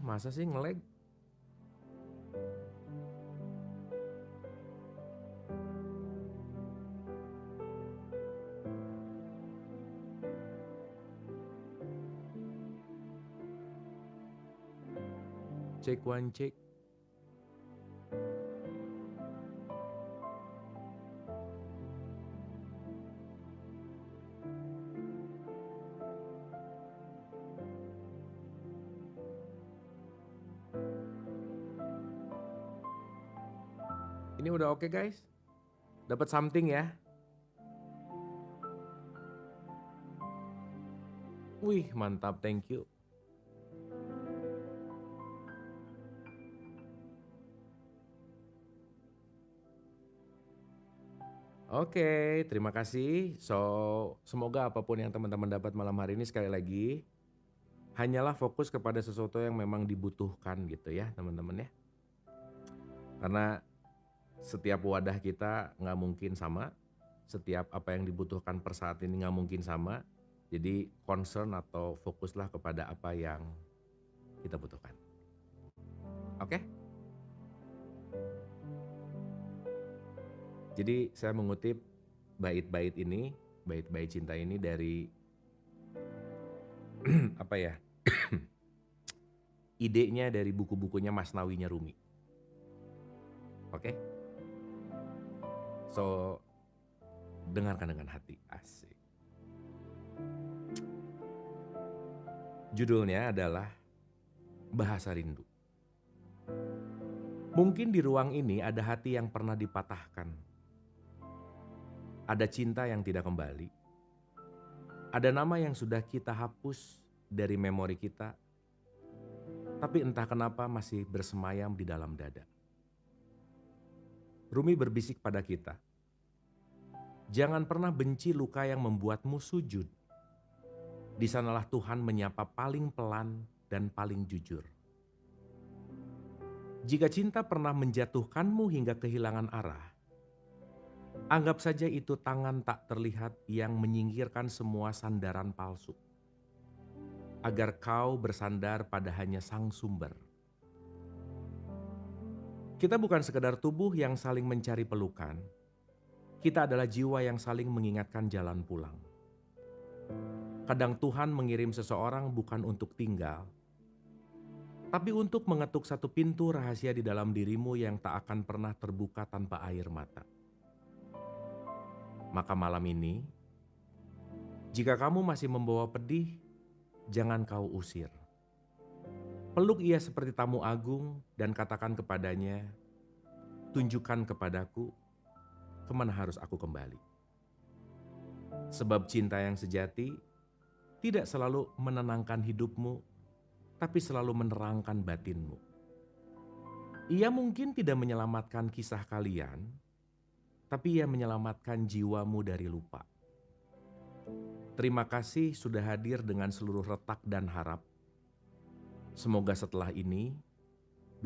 Masa sih nge-lag? Cek one cek. Ini udah oke guys? Dapat something ya? Wih, mantap, thank you. Oke, terima kasih. So, semoga apapun yang teman-teman dapat malam hari ini sekali lagi, hanyalah fokus kepada sesuatu yang memang dibutuhkan gitu ya teman-teman ya. Karena setiap wadah kita nggak mungkin sama, setiap apa yang dibutuhkan per saat ini nggak mungkin sama. Jadi concern atau fokuslah kepada apa yang kita butuhkan. Oke? Jadi saya mengutip bait-bait ini, bait-bait cinta ini dari apa ya? Idenya dari buku-bukunya Masnawinya Rumi. Oke? So, dengarkan dengan hati. Asik. Judulnya adalah Bahasa Rindu. Mungkin di ruang ini ada hati yang pernah dipatahkan. Ada cinta yang tidak kembali. Ada nama yang sudah kita hapus dari memori kita, tapi entah kenapa masih bersemayam di dalam dada. Rumi berbisik pada kita, jangan pernah benci luka yang membuatmu sujud. Di sanalah Tuhan menyapa paling pelan dan paling jujur. Jika cinta pernah menjatuhkanmu hingga kehilangan arah, anggap saja itu tangan tak terlihat yang menyingkirkan semua sandaran palsu. Agar kau bersandar pada hanya sang sumber. Kita bukan sekedar tubuh yang saling mencari pelukan. Kita adalah jiwa yang saling mengingatkan jalan pulang. Kadang Tuhan mengirim seseorang bukan untuk tinggal, tapi untuk mengetuk satu pintu rahasia di dalam dirimu yang tak akan pernah terbuka tanpa air mata. Maka malam ini, jika kamu masih membawa pedih, jangan kau usir. Peluk ia seperti tamu agung dan katakan kepadanya, tunjukkan kepadaku kemana harus aku kembali. Sebab cinta yang sejati tidak selalu menenangkan hidupmu, tapi selalu menerangkan batinmu. Ia mungkin tidak menyelamatkan kisah kalian, tapi ia menyelamatkan jiwamu dari lupa. Terima kasih sudah hadir dengan seluruh retak dan harap. Semoga setelah ini,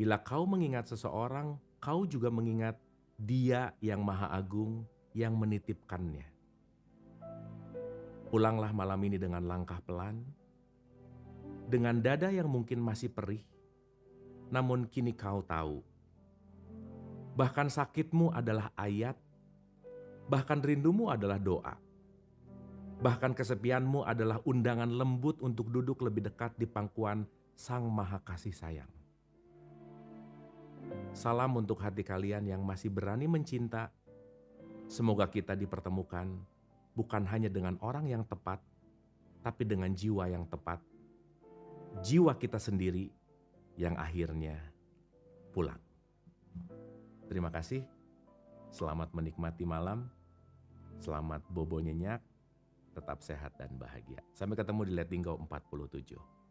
bila kau mengingat seseorang, kau juga mengingat Dia yang Maha Agung yang menitipkannya. Pulanglah malam ini dengan langkah pelan, dengan dada yang mungkin masih perih, namun kini kau tahu, bahkan sakitmu adalah ayat, bahkan rindumu adalah doa, bahkan kesepianmu adalah undangan lembut untuk duduk lebih dekat di pangkuan Sang Maha Kasih Sayang. Salam untuk hati kalian yang masih berani mencinta. Semoga kita dipertemukan bukan hanya dengan orang yang tepat, tapi dengan jiwa yang tepat. Jiwa kita sendiri yang akhirnya pulang. Terima kasih. Selamat menikmati malam. Selamat bobo nyenyak. Tetap sehat dan bahagia. Sampai ketemu di Letting Go 47.